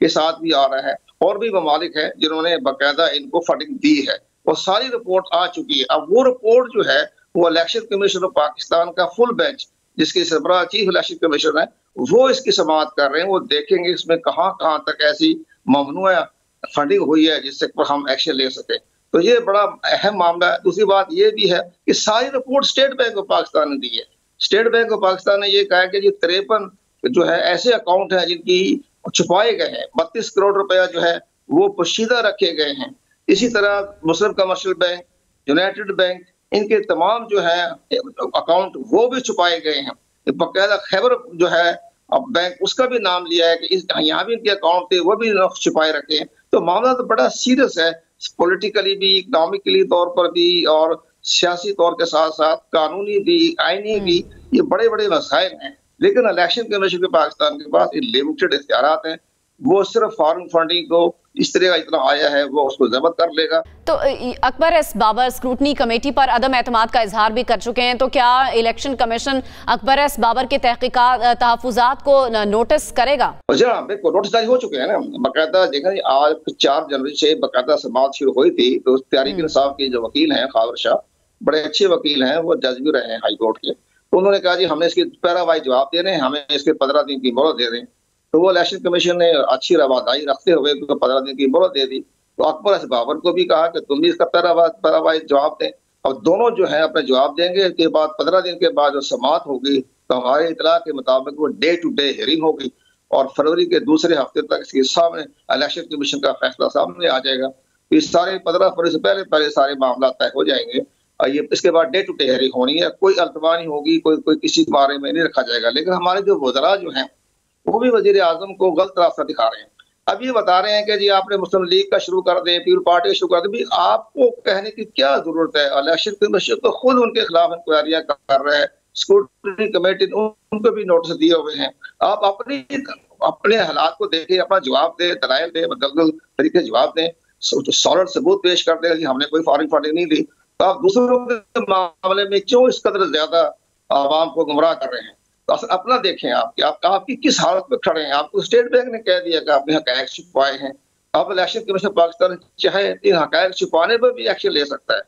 के साथ भी आ रहा है, और भी ममालिक है जिन्होंने बाकायदा इनको फंडिंग दी है। और सारी रिपोर्ट आ चुकी है। अब वो रिपोर्ट जो है वो इलेक्शन कमीशन ऑफ पाकिस्तान का फुल बेंच, जिसके सरबराह चीफ इलेक्शन कमीशन है, वो इसकी समाअत कर रहे हैं। वो देखेंगे इसमें कहां कहां तक ऐसी ममनुआ फंडिंग हुई है जिससे पर हम एक्शन ले सके। तो ये बड़ा अहम मामला है। दूसरी बात ये भी है कि सारी report state bank of Pakistan ने दी है। स्टेट बैंक ऑफ पाकिस्तान ने ये कहा कि ये 53 जो है ऐसे अकाउंट हैं जिनकी छुपाए गए हैं, 32 करोड़ रुपया जो है वो पोशीदा रखे गए हैं। इसी तरह मुस्लिम कमर्शियल बैंक, यूनाइटेड बैंक, इनके तमाम जो है अकाउंट वो भी छुपाए गए हैं। बाकायदा खैबर जो है अब बैंक, उसका भी नाम लिया है कि यहाँ भी इनके अकाउंट थे, वो भी छुपाए रखे हैं। तो मामला तो बड़ा सीरियस है, पॉलिटिकली भी, इकोनॉमिकली तौर पर भी, और सियासी तौर के साथ साथ कानूनी भी, आईनी भी। ये बड़े बड़े मसाइल हैं। लेकिन इलेक्शन कमीशन के पाकिस्तान के पास लिमिटेड इख्तियारात हैं। वो सिर्फ फॉरेन फंडिंग को इस तरह का इतना आया है वो उसको जब्त कर लेगा। तो Akbar S Babar scrutiny committee पर अदम एतमाद का इजहार भी कर चुके हैं। तो क्या election commission Akbar S Babar के तहकीकात, तहफुजात को नोटिस करेगा? जी हाँ, बिल्कुल नोटिस जारी हो चुके हैं ना। बाकायदा देखें, आज 4 जनवरी से बाकायदा समाअत शुरू हुई थी। तो तहरीक इंसाफ के जो वकील हैं खावर शाह, बड़े अच्छे वकील हैं, वो जज भी रहे हैं हाई कोर्ट के। तो उन्होंने कहा जी हमें इसकी पैरावाई जवाब दे रहे हैं, हमें इसके 15 दिन की मोहलत दे रहे हैं। तो वो इलेक्शन कमीशन ने अच्छी रवादारी रखते हुए 15 दिन की मोहलत दे दी। तो अकबर एस बाबर को भी कहा कि तुम भी इसका पैरावाई जवाब दें। अब दोनों जो है अपने जवाब देंगे। के बाद 15 दिन के बाद जो समाअत होगी तो हमारे इतला के मुताबिक वो डे टू डे हियरिंग होगी, और फरवरी के दूसरे हफ्ते तक इसके सामने इलेक्शन कमीशन का फैसला सामने आ जाएगा। इस सारे 15 फरवरी से पहले सारे मामला तय हो जाएंगे। ये इसके बाद डे टू डे हियरिंग होनी है। कोई अल्तवा नहीं होगी, कोई किसी बारे में नहीं रखा जाएगा। लेकिन हमारे जो वज़रा जो हैं वो भी वजीर आजम को गलत रास्ता दिखा रहे हैं। अब ये बता रहे हैं कि जी आपने मुस्लिम लीग का शुरू कर दें, पीपल पार्टी का शुरू कर दें। आपको कहने की क्या जरूरत है? इलेक्शन कमीशन तो खुद उनके खिलाफ इंक्वायरियां कर रहे हैं। स्क्रूटनी कमेटी उनको भी नोटिस दिए हुए हैं। आप अपने हालात को देखें, अपना जवाब दें, दलाइल दें, मुतअद्दिद तरीके जवाब दें, सॉलिड सबूत पेश कर दें कि हमने कोई फॉरेन फंडिंग नहीं दी। तो आप दूसरों के मामले में क्यों इस कदर ज्यादा आवाम को गुमराह कर रहे हैं? तो अपना देखें, आपकी किस हालत में खड़े हैं। आपको स्टेट बैंक ने कह दिया कि आपने हक़ाइक़ छुपाए हैं। अब इलेक्शन कमीशन पाकिस्तान चाहे इन हक़ाइक़ छुपाने पर भी एक्शन ले सकता है।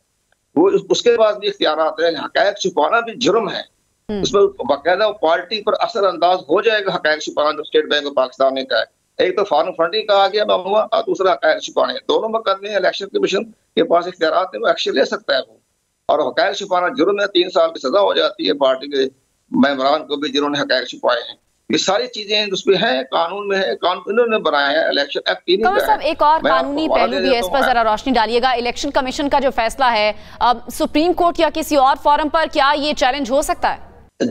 वो उसके पास भी इख्तियारात हैं। हक़ाइक़ छुपाना भी जुर्म है। उसमें बाकायदा पार्टी पर असर अंदाज हो जाएगा हक़ाइक़ छुपाना, जो स्टेट बैंक ऑफ पाकिस्तान ने कहा है। एक तो फॉरेन फंडिंग का आ गया मामला, और दूसरा हक़ाइक़ छुपाने। दोनों मुकदमे इलेक्शन कमीशन के पास इख्तियारात है, वो एक्शन ले सकता है वो। और हक़ाइक़ छुपाना जुर्म है, 3 साल की सजा हो जाती है पार्टी के मेम्बरान को भी जिन्होंने हक़ाइक़ छुपाए हैं। ये सारी चीजें उसमें है, कानून में है, कानून इन्होंने बनाया है, इलेक्शन एक्ट नहीं कंवर साहब, एक और कानूनी पहलू भी है, इस पर जरा रोशनी डालिएगा। इलेक्शन कमीशन का जो फैसला है, सुप्रीम कोर्ट या किसी और फोरम पर क्या ये चैलेंज हो सकता है?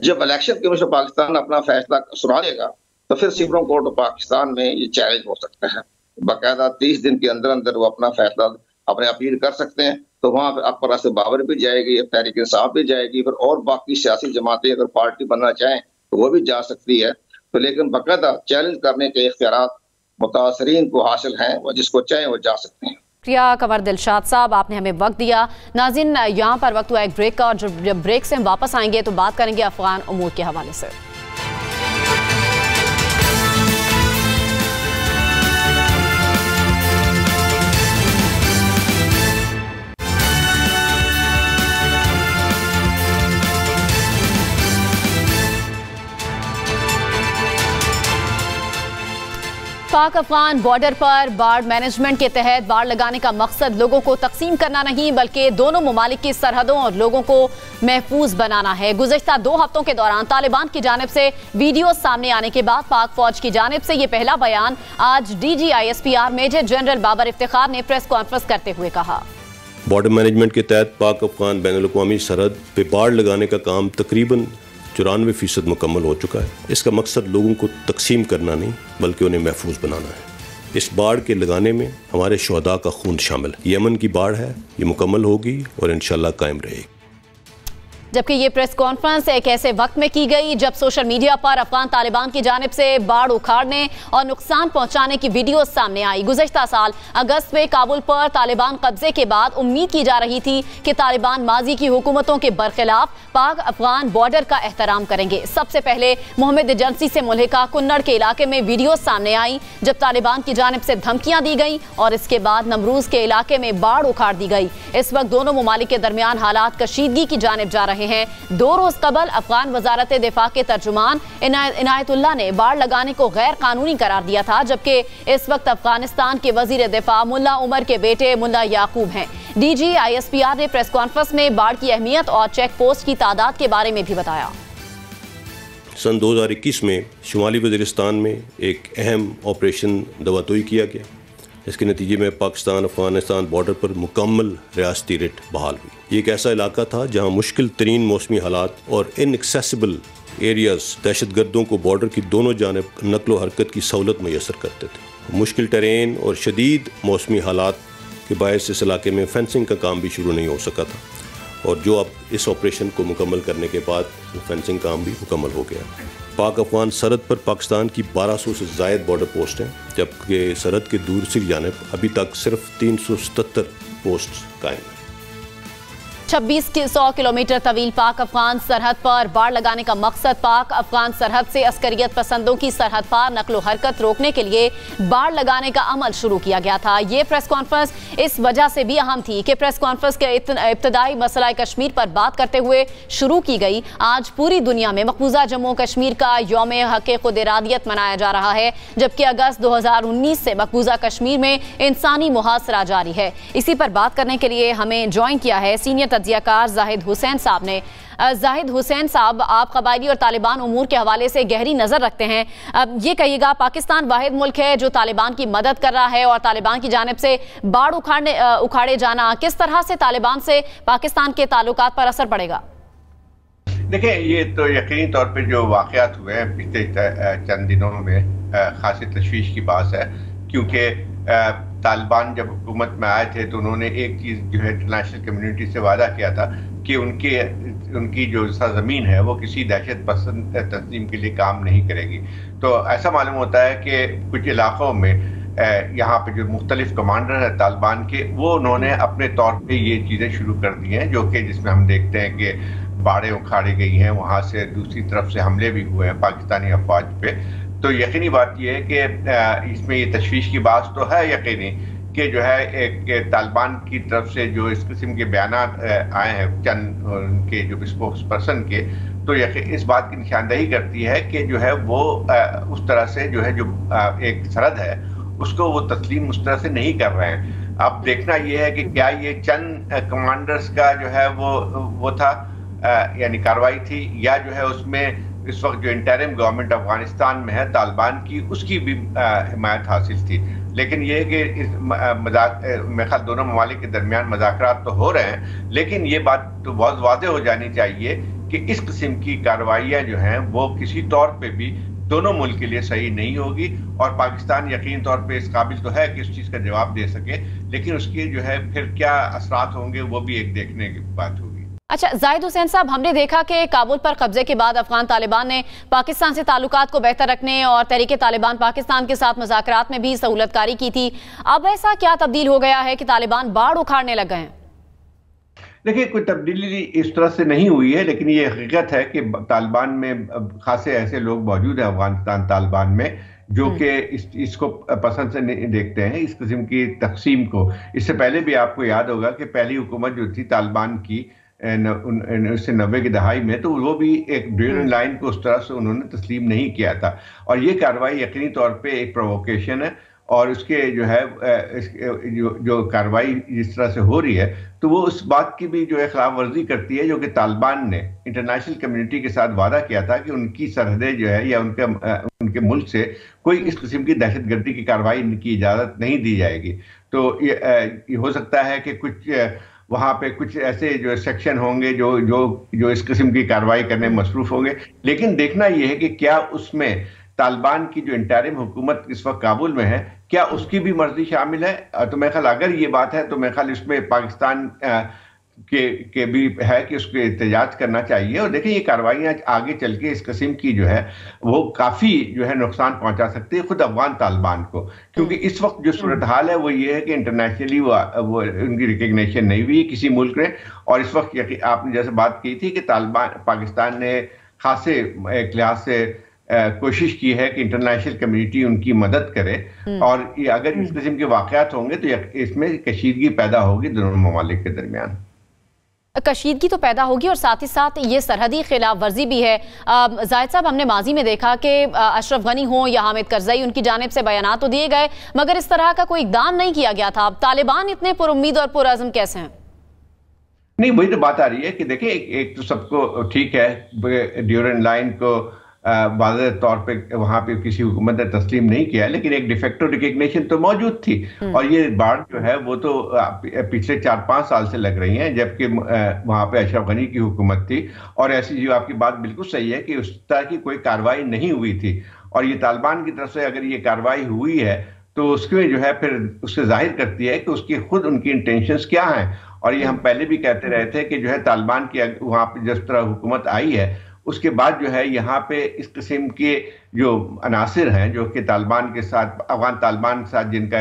जब इलेक्शन कमीशन पाकिस्तान अपना फैसला सुना देगा तो फिर सुप्रीम कोर्ट ऑफ पाकिस्तान में ये चैलेंज हो सकता है। बाकायदा 30 दिन के अंदर अंदर वो अपना फैसला अपने अपील कर सकते हैं। तो वहां पर अकबर असद बाबर भी जाएगी, तहरीक इंसाफ भी जाएगी, फिर और बाकी सियासी जमातें अगर पार्टी बनना चाहें तो वो भी जा सकती है। तो लेकिन बाकायदा चैलेंज करने के इख्तियारात मुतासरीन को हासिल हैं, वो जिसको चाहें वो जा सकते हैं। शुक्रिया कंवर दिलशाद साहब, आपने हमें वक्त दिया। नाज़रीन, यहाँ पर वक्त हुआ एक ब्रेक का, और जब ब्रेक से हम वापस आएंगे तो बात करेंगे अफगान उमूर के हवाले से। पाक अफगान बॉर्डर पर बाढ़ मैनेजमेंट के तहत बाढ़ लगाने का मकसद लोगों को तकसीम करना नहीं बल्कि दोनों ममालिक की सरहदों और लोगों को महफूज बनाना है। गुज़श्ता 2 हफ्तों के दौरान तालिबान की जानिब से वीडियो सामने आने के बाद पाक फौज की जानिब से यह पहला बयान आज DGISPR major general Babar Iftikhar ने प्रेस कॉन्फ्रेंस करते हुए कहा। बॉर्डर मैनेजमेंट के तहत पाक अफगान बैनुल-अक़वामी सरहद पे बाढ़ लगाने का काम तकरीबन 94% मुकम्मल हो चुका है। इसका मकसद लोगों को तकसीम करना नहीं बल्कि उन्हें महफूज बनाना है। इस बाढ़ के लगाने में हमारे शहदा का खून शामिल है। यमन की बाढ़ है, ये मुकम्मल होगी और इंशाल्लाह कायम रहेगी। जबकि ये प्रेस कॉन्फ्रेंस एक ऐसे वक्त में की गई जब सोशल मीडिया पर अफगान तालिबान की जानिब से बाढ़ उखाड़ने और नुकसान पहुंचाने की वीडियो सामने आई। गुज़श्ता साल अगस्त में काबुल पर तालिबान कब्जे के बाद उम्मीद की जा रही थी कि तालिबान माजी की हुकूमतों के बरखिलाफ पाक अफगान बॉर्डर का एहतराम करेंगे। सबसे पहले मोहम्मद एजेंसी से मुल्हिका कुन्नड़ के इलाके में वीडियो सामने आई जब तालिबान की जानिब से धमकियां दी गई और इसके बाद नमरूज के इलाके में बाढ़ उखाड़ दी गई। इस वक्त दोनों ममालिक के दरमियान हालात कशीदगी की जानिब जा रहे हैं। 2 रोज कबल अफगान वजारत दिफा के तर्जुमान इनायतुल्लाह ने बाढ़ लगाने को गैर कानूनी करार दिया था, जबकि इस वक्त अफगानिस्तान के वजीर दिफा मुल्ला उमर के बेटे मुल्ला याकूब हैं। DGISPR ने प्रेस कॉन्फ्रेंस में बाढ़ की अहमियत और चेक पोस्ट की तादाद के बारे में भी बताया। सन 2021 में शुमाली वज़ीरिस्तान में एक अहम ऑपरेशन दवातोई किया गया। इसके नतीजे में पाकिस्तान अफगानिस्तान बॉर्डर पर मुकम्मल रियासती रेट बहाल हुई। ये एक ऐसा इलाका था जहाँ मुश्किल तरीन मौसमी हालात और इनएक्सेसिबल एरियाज दहशत गर्दों को बॉर्डर की दोनों जानिब नकलो हरकत की सहूलत मैसर करते थे। मुश्किल टेरेन और शदीद मौसमी हालात के बायस इस इलाके में फेंसिंग का काम भी शुरू नहीं हो सका था, और जो अब इस ऑपरेशन को मुकम्मल करने के बाद वो फेंसिंग काम भी मुकम्मल हो गया। पाक अफगान सरहद पर पाकिस्तान की 1200 से ज़ायद बॉर्डर पोस्ट हैं, जबकि सरहद के दूसरी जानिब अभी तक सिर्फ 377 पोस्ट कायम हैं। 2600 किलोमीटर तवील पाक अफगान सरहद पर बाढ़ लगाने का मकसद पाक अफगान सरहद से अस्करियत पसंदों की सरहद पार नकलो हरकत रोकने के लिए बाढ़ लगाने का अमल शुरू किया गया था। ये प्रेस कॉन्फ्रेंस इस वजह से भी अहम थी कि प्रेस कॉन्फ्रेंस के इब्तदाई मसला कश्मीर पर बात करते हुए शुरू की गई। आज पूरी दुनिया में मकबूजा जम्मू कश्मीर का यौम हक़ खुद इरादियत मनाया जा रहा है, जबकि अगस्त 2019 से मकबूजा कश्मीर में इंसानी मुहासरा जारी है। इसी पर बात करने के लिए हमें ज्वाइन किया है सीनियर तज्जियाकार जाहिद हुसैन साहब ने। जाहिद हुसैन साहब, आप कबायली और तालिबान उमूर के हवाले से गहरी नज़र रखते हैं। अब ये कहिएगा, पाकिस्तान वाहिद मुल्क है जो तालिबान की मदद कर रहा है और तालिबान की जानिब से बाढ़ उखाड़े जाना किस तरह से तालिबान से पाकिस्तान के ताल्लुकात पर असर पड़ेगा? देखिए, ये तो यकीनी तौर पर जो वाक़यात हुए हैं पिछले चंद दिनों में खासी तशवीश की बात है, क्योंकि तालिबान जब हुकूमत में आए थे तो उन्होंने एक चीज़ जो है इंटरनेशनल कम्युनिटी से वादा किया था कि उनकी जो ज़मीन है वो किसी दहशत पसंद तंजीम के लिए काम नहीं करेगी। तो ऐसा मालूम होता है कि कुछ इलाक़ों में यहाँ पे जो मुख्तलिफ कमांडर हैं तालिबान के, वो उन्होंने अपने तौर पे ये चीज़ें शुरू कर दी हैं, जो कि जिसमें हम देखते हैं कि बाड़ें उखाड़ी गई हैं, वहाँ से दूसरी तरफ से हमले भी हुए हैं पाकिस्तानी अफवाज पे। तो यकीनी बात यह है कि इसमें ये तशवीश की बात तो है यकीनी कि जो है एक तालिबान की तरफ से जो इस किस्म के बयानात आए हैं चंद उनके जो स्पोक्स पर्सन के, तो इस बात की निशानदेही करती है कि जो है वो उस तरह से जो है जो एक सरहद है उसको वो तस्लीम उस तरह से नहीं कर रहे हैं। अब देखना ये है कि क्या ये चंद कमांडर्स का जो है वो था यानी कार्रवाई थी, या जो है उसमें इस वक्त जो इंटरिम गवर्नमेंट अफगानिस्तान में है तालिबान की, उसकी भी हिमायत हासिल थी। लेकिन ये कि मेरे ख्याल दोनों ममालिक के दरमियान मुज़ाकरात तो हो रहे हैं, लेकिन ये बात तो बहुत वाज़ेह हो जानी चाहिए कि इस किस्म की कार्रवाइयाँ जो हैं वो किसी तौर पे भी दोनों मुल्क के लिए सही नहीं होगी। और पाकिस्तान यकीन तौर पे इस काबिल तो है कि उस चीज़ का जवाब दे सके, लेकिन उसके जो है फिर क्या असरात होंगे वो भी एक देखने की बात होगी। अच्छा जाहिद हुसैन साहब, हमने देखा कि काबुल पर कब्जे के बाद अफगान तालिबान ने पाकिस्तान से ताल्लुकात को बेहतर रखने और तहरीक तालिबान पाकिस्तान के साथ मुज़ाकरात में भी सहूलतकारी की थी। अब ऐसा क्या तब्दील हो गया है कि तालिबान बाढ़ उखाड़ने लग गए हैं? देखिए, कोई तब्दीली इस तरह से नहीं हुई है, लेकिन ये हकीकत है कि तालिबान में खासे ऐसे लोग मौजूद हैं अफगानिस्तान तालिबान में जो कि इसको पसंद से नहीं देखते हैं, इस किस्म की तकसीम को। इससे पहले भी आपको याद होगा कि पहली हुकूमत जो थी तालिबान की 1990 की दहाई में, तो वो भी एक ड्यूरेंट लाइन को उस तरह से उन्होंने तस्लीम नहीं किया था। और ये कार्रवाई यकीनी तौर पे एक प्रोवोकेशन है, और उसके जो है जो कार्रवाई जिस तरह से हो रही है तो वो उस बात की भी जो है खिलाफ वर्जी करती है जो कि तालिबान ने इंटरनेशनल कम्युनिटी के साथ वादा किया था कि उनकी सरहदें जो है या उनके मुल्क से कोई इस किस्म की दहशतगर्दी की कार्रवाई की इजाज़त नहीं दी जाएगी। तो ये हो सकता है कि कुछ वहाँ पे कुछ ऐसे जो सेक्शन होंगे जो इस किस्म की कार्रवाई करने में मसरूफ होंगे, लेकिन देखना यह है कि क्या उसमें तालिबान की जो इंटरिम हुकूमत इस वक्त काबुल में है, क्या उसकी भी मर्जी शामिल है? तो मेरे ख्याल अगर ये बात है तो मेरे ख्याल इसमें पाकिस्तान के भी है कि उसको एहतजाज करना चाहिए। और देखिए, ये कार्रवाइयाँ आगे चल के इस किस्म की जो है वो काफ़ी जो है नुकसान पहुंचा सकती है खुद अफगान तालिबान को, क्योंकि इस वक्त जो सूरत हाल है वो ये है कि इंटरनेशनली वो उनकी रिकग्निशन नहीं हुई किसी मुल्क ने। और इस वक्त आपने जैसे बात की थी कि पाकिस्तान ने खासे एक लिहाज से कोशिश की है कि इंटरनेशनल कम्युनिटी उनकी मदद करे, और ये अगर इस किस्म के वाक़यात होंगे तो इसमें कशीदगी पैदा होगी दोनों ममालिक के दरमियान। कशीदगी तो पैदा होगी और साथ ही साथ ये सरहदी खिलाफ वर्जी भी है। जाहिद साहब, हमने माजी में देखा कि अशरफ गनी हो या हामिद करजई, उनकी जानिब से बयानात तो दिए गए मगर इस तरह का कोई इकदाम नहीं किया गया था। अब तालिबान इतने पुरुम्मीद और पुरअज़्म कैसे हैं? नहीं, वही तो बात आ रही है कि देखिए, एक तो सबको ठीक है ड्यूरेंट लाइन को वाज़ेह तौर पे वहाँ पे किसी हुकूमत ने तस्लीम नहीं किया, लेकिन एक डिफेक्टो रिकग्निशन तो मौजूद थी। और ये बाढ़ जो है वो तो पिछले 4-5 साल से लग रही हैं, जबकि वहाँ पे अशरफ गनी की हुकूमत थी। और ऐसी जो आपकी बात बिल्कुल सही है कि उस तरह की कोई कार्रवाई नहीं हुई थी। और ये तालिबान की तरफ से अगर ये कार्रवाई हुई है तो उसमें जो है फिर उससे जाहिर करती है कि उसकी खुद उनकी इंटेंशंस क्या हैं। और ये हम पहले भी कहते रहे थे कि जो है तालिबान की वहाँ पे जिस तरह हुकूमत आई है उसके बाद जो है यहाँ पे इस किस्म के जो अनासिर हैं जो कि तालिबान के साथ, अफगान तालिबान के साथ जिनका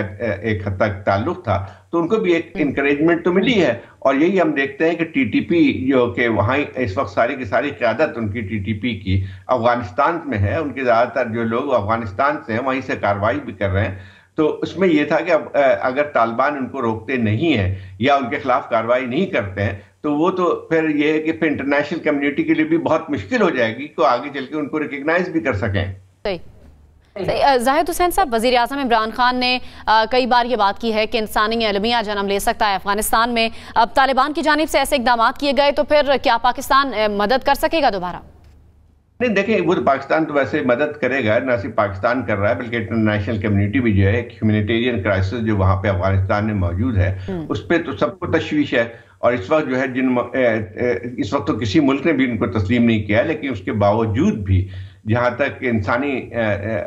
एक हद तक ताल्लुक था, तो उनको भी एक इंकरेजमेंट तो मिली है। और यही हम देखते हैं कि टीटीपी जो कि वहाँ इस वक्त सारी की सारी क़यादत उनकी टीटीपी की अफगानिस्तान में है, उनके ज़्यादातर जो लोग अफगानिस्तान से हैं वहीं से कार्रवाई भी कर रहे हैं। तो उसमें यह था कि अगर तालिबान उनको रोकते नहीं हैं या उनके खिलाफ कार्रवाई नहीं करते हैं तो वो तो फिर ये है कि फिर इंटरनेशनल कम्युनिटी के लिए भी बहुत मुश्किल हो जाएगी कि आगे चल के उनको रिकग्नाइज भी कर सकें। जाहिद हुसैन साहब, वज़ीर आज़म इमरान खान ने कई बार ये बात की है कि इंसानी अलमिया जन्म ले सकता है अफगानिस्तान में। अब तालिबान की जानिब से ऐसे इकदाम किए गए तो फिर क्या पाकिस्तान मदद कर सकेगा दोबारा? नहीं, देखिए, वो तो पाकिस्तान तो वैसे मदद करेगा, ना सिर्फ पाकिस्तान कर रहा है बल्कि इंटरनेशनल कम्युनिटी भी जो है ह्यूमैनिटेरियन क्राइसिस जो वहाँ पे अफगानिस्तान में मौजूद है उस पर तो सबको तशवीश है। और इस वक्त जो है इस वक्त तो किसी मुल्क ने भी उनको तस्लीम नहीं किया, लेकिन उसके बावजूद भी जहाँ तक इंसानी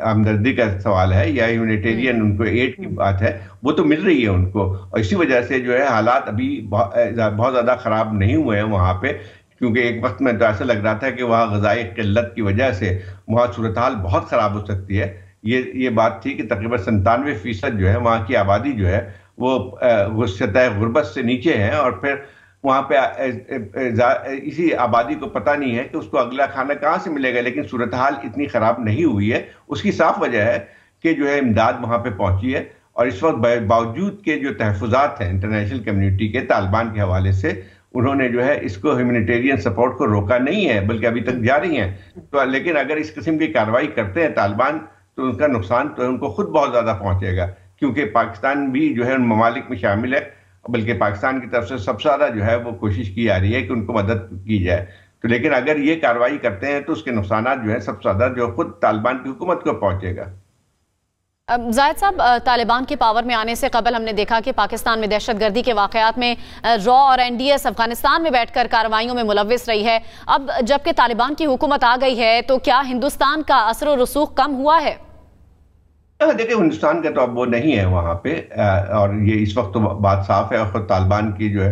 हमदर्दी का सवाल है या ह्यूमैनिटेरियन उनको एड की बात है वो तो मिल रही है उनको। और इसी वजह से जो है हालात अभी बहुत ज़्यादा ख़राब नहीं हुए हैं वहाँ पे, क्योंकि एक वक्त में तो ऐसा लग रहा था कि वहाँ ग़िज़ाई क़िल्लत की वजह से वहाँ सूरत हाल बहुत ख़राब हो सकती है। ये बात थी कि तकरीबन 97% जो है वहाँ की आबादी जो है वो सतह गुर्बत से नीचे है, और फिर वहाँ पे इसी आबादी को पता नहीं है कि उसको अगला खाना कहाँ से मिलेगा। लेकिन सूरत हाल इतनी ख़राब नहीं हुई है, उसकी साफ वजह है कि जो है इमदाद वहाँ पे पहुँची है। और इस वक्त बावजूद के जो तहफ़्फ़ुज़ात हैं इंटरनेशनल कम्युनिटी के तालिबान के हवाले से, उन्होंने जो है इसको ह्यूमैनिटेरियन सपोर्ट को रोका नहीं है बल्कि अभी तक जारी हैं। तो लेकिन अगर इस किस्म की कार्रवाई करते हैं तालिबान तो उनका नुकसान तो उनको खुद बहुत ज़्यादा पहुँचेगा, क्योंकि पाकिस्तान भी जो है उन ममालिक में शामिल है बल्कि पाकिस्तान की तरफ से सबसे ज़्यादा जो है वो कोशिश की जा रही है कि उनको मदद की जाए। तो लेकिन अगर ये कार्रवाई करते हैं तो उसके नुकसान जो है सबसे ज़्यादा जो खुद तालिबान की हुकूमत को पहुँचेगा। जाहिद साहब, तालिबान के पावर में आने से कबल हमने देखा कि पाकिस्तान में दहशतगर्दी के वाक़यात में रॉ और एनडीएस अफगानिस्तान में बैठकर कार्रवाइयों में मुलव्विस रही है। अब जबकि तालिबान की हुकूमत आ गई है तो क्या हिंदुस्तान का असर और रसूख कम हुआ है? देखिए, हिंदुस्तान का तो अब वो नहीं है वहाँ पे, और ये इस वक्त तो बात साफ है। और खुद तालिबान की जो है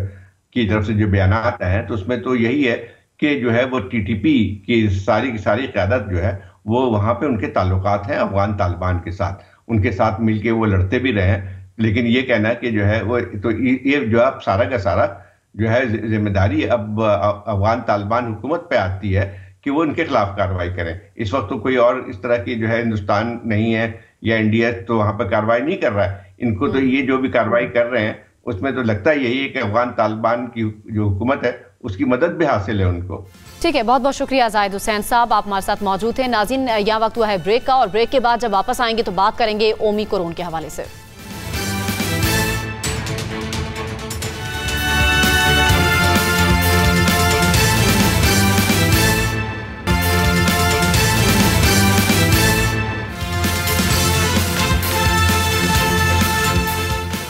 की तरफ से जो बयानात हैं तो उसमें तो यही है कि जो है वो टीटीपी की सारी क़यादत जो है वो वहाँ पे उनके ताल्लुकात हैं अफगान तालिबान के साथ, उनके साथ मिलके वो लड़ते भी रहे हैं। लेकिन ये कहना कि जो है वो तो ये जो अब सारा का सारा जो है जिम्मेदारी अब अफगान तालिबान हुकूमत पे आती है कि वो उनके खिलाफ कार्रवाई करें। इस वक्त तो कोई और इस तरह की जो है हिंदुस्तान नहीं है या इंडिया तो वहाँ पर कार्रवाई नहीं कर रहा है। इनको तो ये जो भी कार्रवाई कर रहे हैं उसमें तो लगता यही है कि अफगान तालिबान की जो हुकूमत है उसकी मदद भी हासिल है उनको। ठीक है, बहुत बहुत शुक्रिया जाहिद हुसैन साहब, आप हमारे साथ मौजूद हैं। नाज़रीन, यहाँ वक्त हुआ है ब्रेक का, और ब्रेक के बाद जब वापस आएंगे तो बात करेंगे ओमिक्रॉन के हवाले से।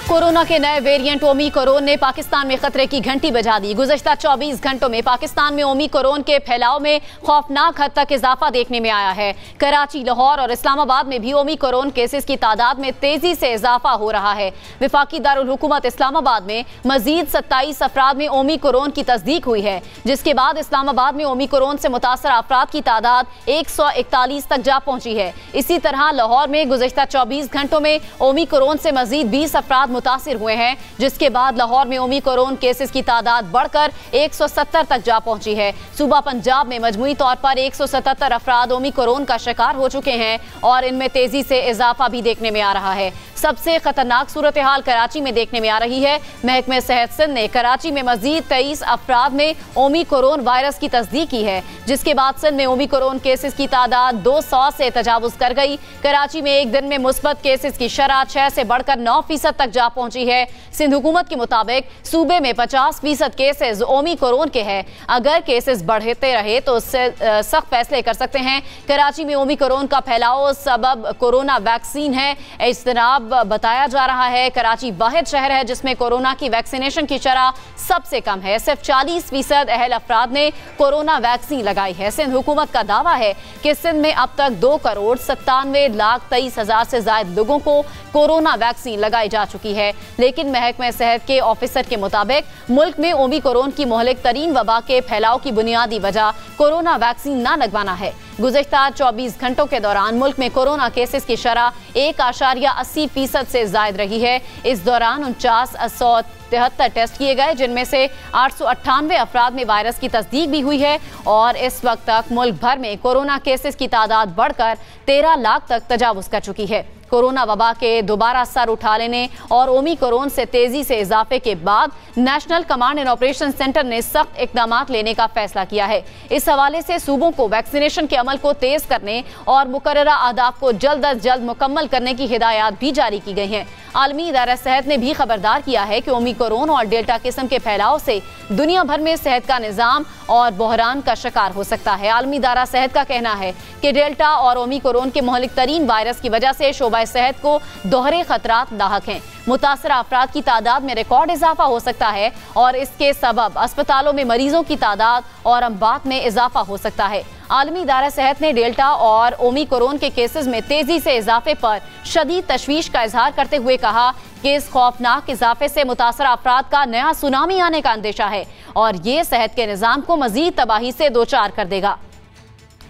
कोरोना के नए वेरिएंट ओमिक्रॉन ने पाकिस्तान में खतरे की घंटी बजा दी। गुज़श्ता 24 घंटों में पाकिस्तान में ओमिक्रॉन के फैलाव में खौफनाक हद तक इजाफा देखने में आया है। कराची, लाहौर और इस्लामाबाद में भी ओमिक्रॉन केसेस की तादाद में तेजी से इजाफा हो रहा है। वफाकी दारुल हुकूमत इस्लामाबाद में मजीद 27 अफराद में ओमिक्रॉन की तस्दीक हुई है, जिसके बाद इस्लामाबाद में ओमिक्रॉन से मुतासर अफराद की तादाद 141 तक जा पहुंची है। इसी तरह लाहौर में गुज़श्ता 24 घंटों में ओमिक्रॉन से मजीद 20 अफराद मुतासिर हुए हैं, जिसके बाद लाहौर में ओमिक्रॉन केसेस की तादाद बढ़कर 170 तक जा पहुंची है। सूबा पंजाब में मजमूई तौर पर 177 अफराद ओमिक्रॉन का शिकार हो चुके हैं और इनमें तेजी से इजाफा भी देखने में आ रहा है। सबसे खतरनाक सूरत हाल कराची में देखने में आ रही है। महकमे सेहत सिंध ने कराची में मजीद 23 अफराद में ओमिक्रॉन वायरस की तस्दीक की है, जिसके बाद सिंध में ओमिक्रॉन केसेस की तादाद 200 से तजावुज कर गई। कराची में एक दिन में मुस्बत केसेस की शरह 6 से बढ़कर 9% तक जा पहुंची है। सिंध हुकूमत के मुताबिक सूबे में 50% केसेस ओमिक्रॉन के हैं। अगर केसेस बढ़ते रहे तो उससे सख्त फैसले कर सकते हैं। कराची में ओमिक्रॉन का फैलाव सबब कोरोना वैक्सीन है, इज्तनाब बताया जा रहा है। कराची वाहिद शहर है जिसमें कोरोना की वैक्सीनेशन की शरह सबसे कम है। सिर्फ 40% अहल अफराद ने कोरोना वैक्सीन लगाई है। सिंध हुकूमत का दावा है कि सिंध में अब तक 2,97,23,000 से ज्यादा लोगों को कोरोना वैक्सीन लगाई जा चुकी है। लेकिन महकमे सेहत के ऑफिसर के मुताबिक मुल्क में ओमिक्रॉन की मोहलिक तरीन वबा के फैलाव की बुनियादी वजह कोरोना वैक्सीन न लगवाना है। गुज़श्ता 24 घंटों के दौरान मुल्क में कोरोना केसेस की शरह 1.80% से जायद रही है। इस दौरान 49,173 टेस्ट किए गए, जिनमें से 898 अफराद में वायरस की तस्दीक भी हुई है और इस वक्त तक मुल्क भर में कोरोना केसेस की तादाद बढ़कर 13 लाख तक तजावुज कर चुकी है। कोरोना वबा के दोबारा सर उठा लेने और ओमिक्रॉन से तेजी से इजाफे के बाद national command and operation centre ने सख्त इकदाम लेने का फैसला किया है। इस हवाले से सूबों को वैक्सीनेशन के अमल को तेज करने और मुकर्ररा अहदाफ को जल्द अज जल्द मुकम्मल करने की हिदायत भी जारी की गई हैं। आलमी इदारा सेहत ने भी खबरदार किया है कि ओमिक्रॉन और डेल्टा किस्म के फैलाव से दुनिया भर में सेहत का निज़ाम और बहरान का शिकार हो सकता है। आलमी इदारा सेहत का कहना है कि डेल्टा और ओमिक्रॉन के मोहलिक तरीन वायरस की वजह से शोबा सेहत को दोहरे खतरात लाहक हैं। मुतासरा अफराद की तादाद में रिकॉर्ड इजाफा हो सकता है और इसके सबब अस्पतालों में मरीजों की तादाद और अमवात में इजाफा हो सकता है। आलमी इदारा सेहत ने डेल्टा और ओमिक्रॉन के केसेस में तेजी से इजाफे पर शदीद तशवीश का इजहार करते हुए कहा कि इस खौफनाक इजाफे से मुतासरा अफराद का नया सुनामी आने का अंदेशा है और ये सेहत के निज़ाम को मजीद तबाही से दो चार कर देगा।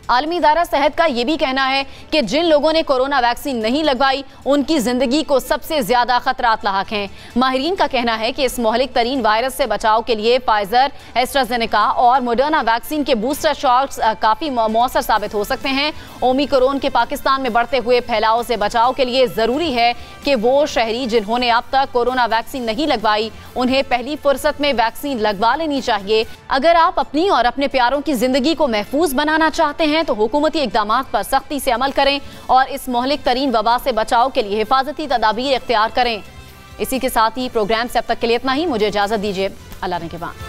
आलमी इदारा सेहत का यह भी कहना है कि जिन लोगों ने कोरोना वैक्सीन नहीं लगवाई उनकी जिंदगी को सबसे ज्यादा खतरात लाहक हैं। माहिरीन का कहना है कि इस मोहलिक तरीन वायरस से बचाव के लिए फाइजर, एस्ट्राजेनेका और मॉडर्ना वैक्सीन के बूस्टर शॉट्स काफी मौसर साबित हो सकते हैं। ओमिक्रॉन के पाकिस्तान में बढ़ते हुए फैलाव से बचाव के लिए जरूरी है कि वो शहरी जिन्होंने अब तक कोरोना वैक्सीन नहीं लगवाई उन्हें पहली फुर्सत में वैक्सीन लगवा लेनी चाहिए। अगर आप अपनी और अपने प्यारों की जिंदगी को महफूज बनाना चाहते हैं तो हुकूमती इक़दामात पर सख्ती से अमल करें और इस मोहलिक तरीन वबा से बचाव के लिए हिफाजती तदाबीर इख्तियार करें। इसी के साथ ही प्रोग्राम से अब तक के लिए इतना ही। मुझे इजाजत दीजिए। अल्लाह ने के बाद।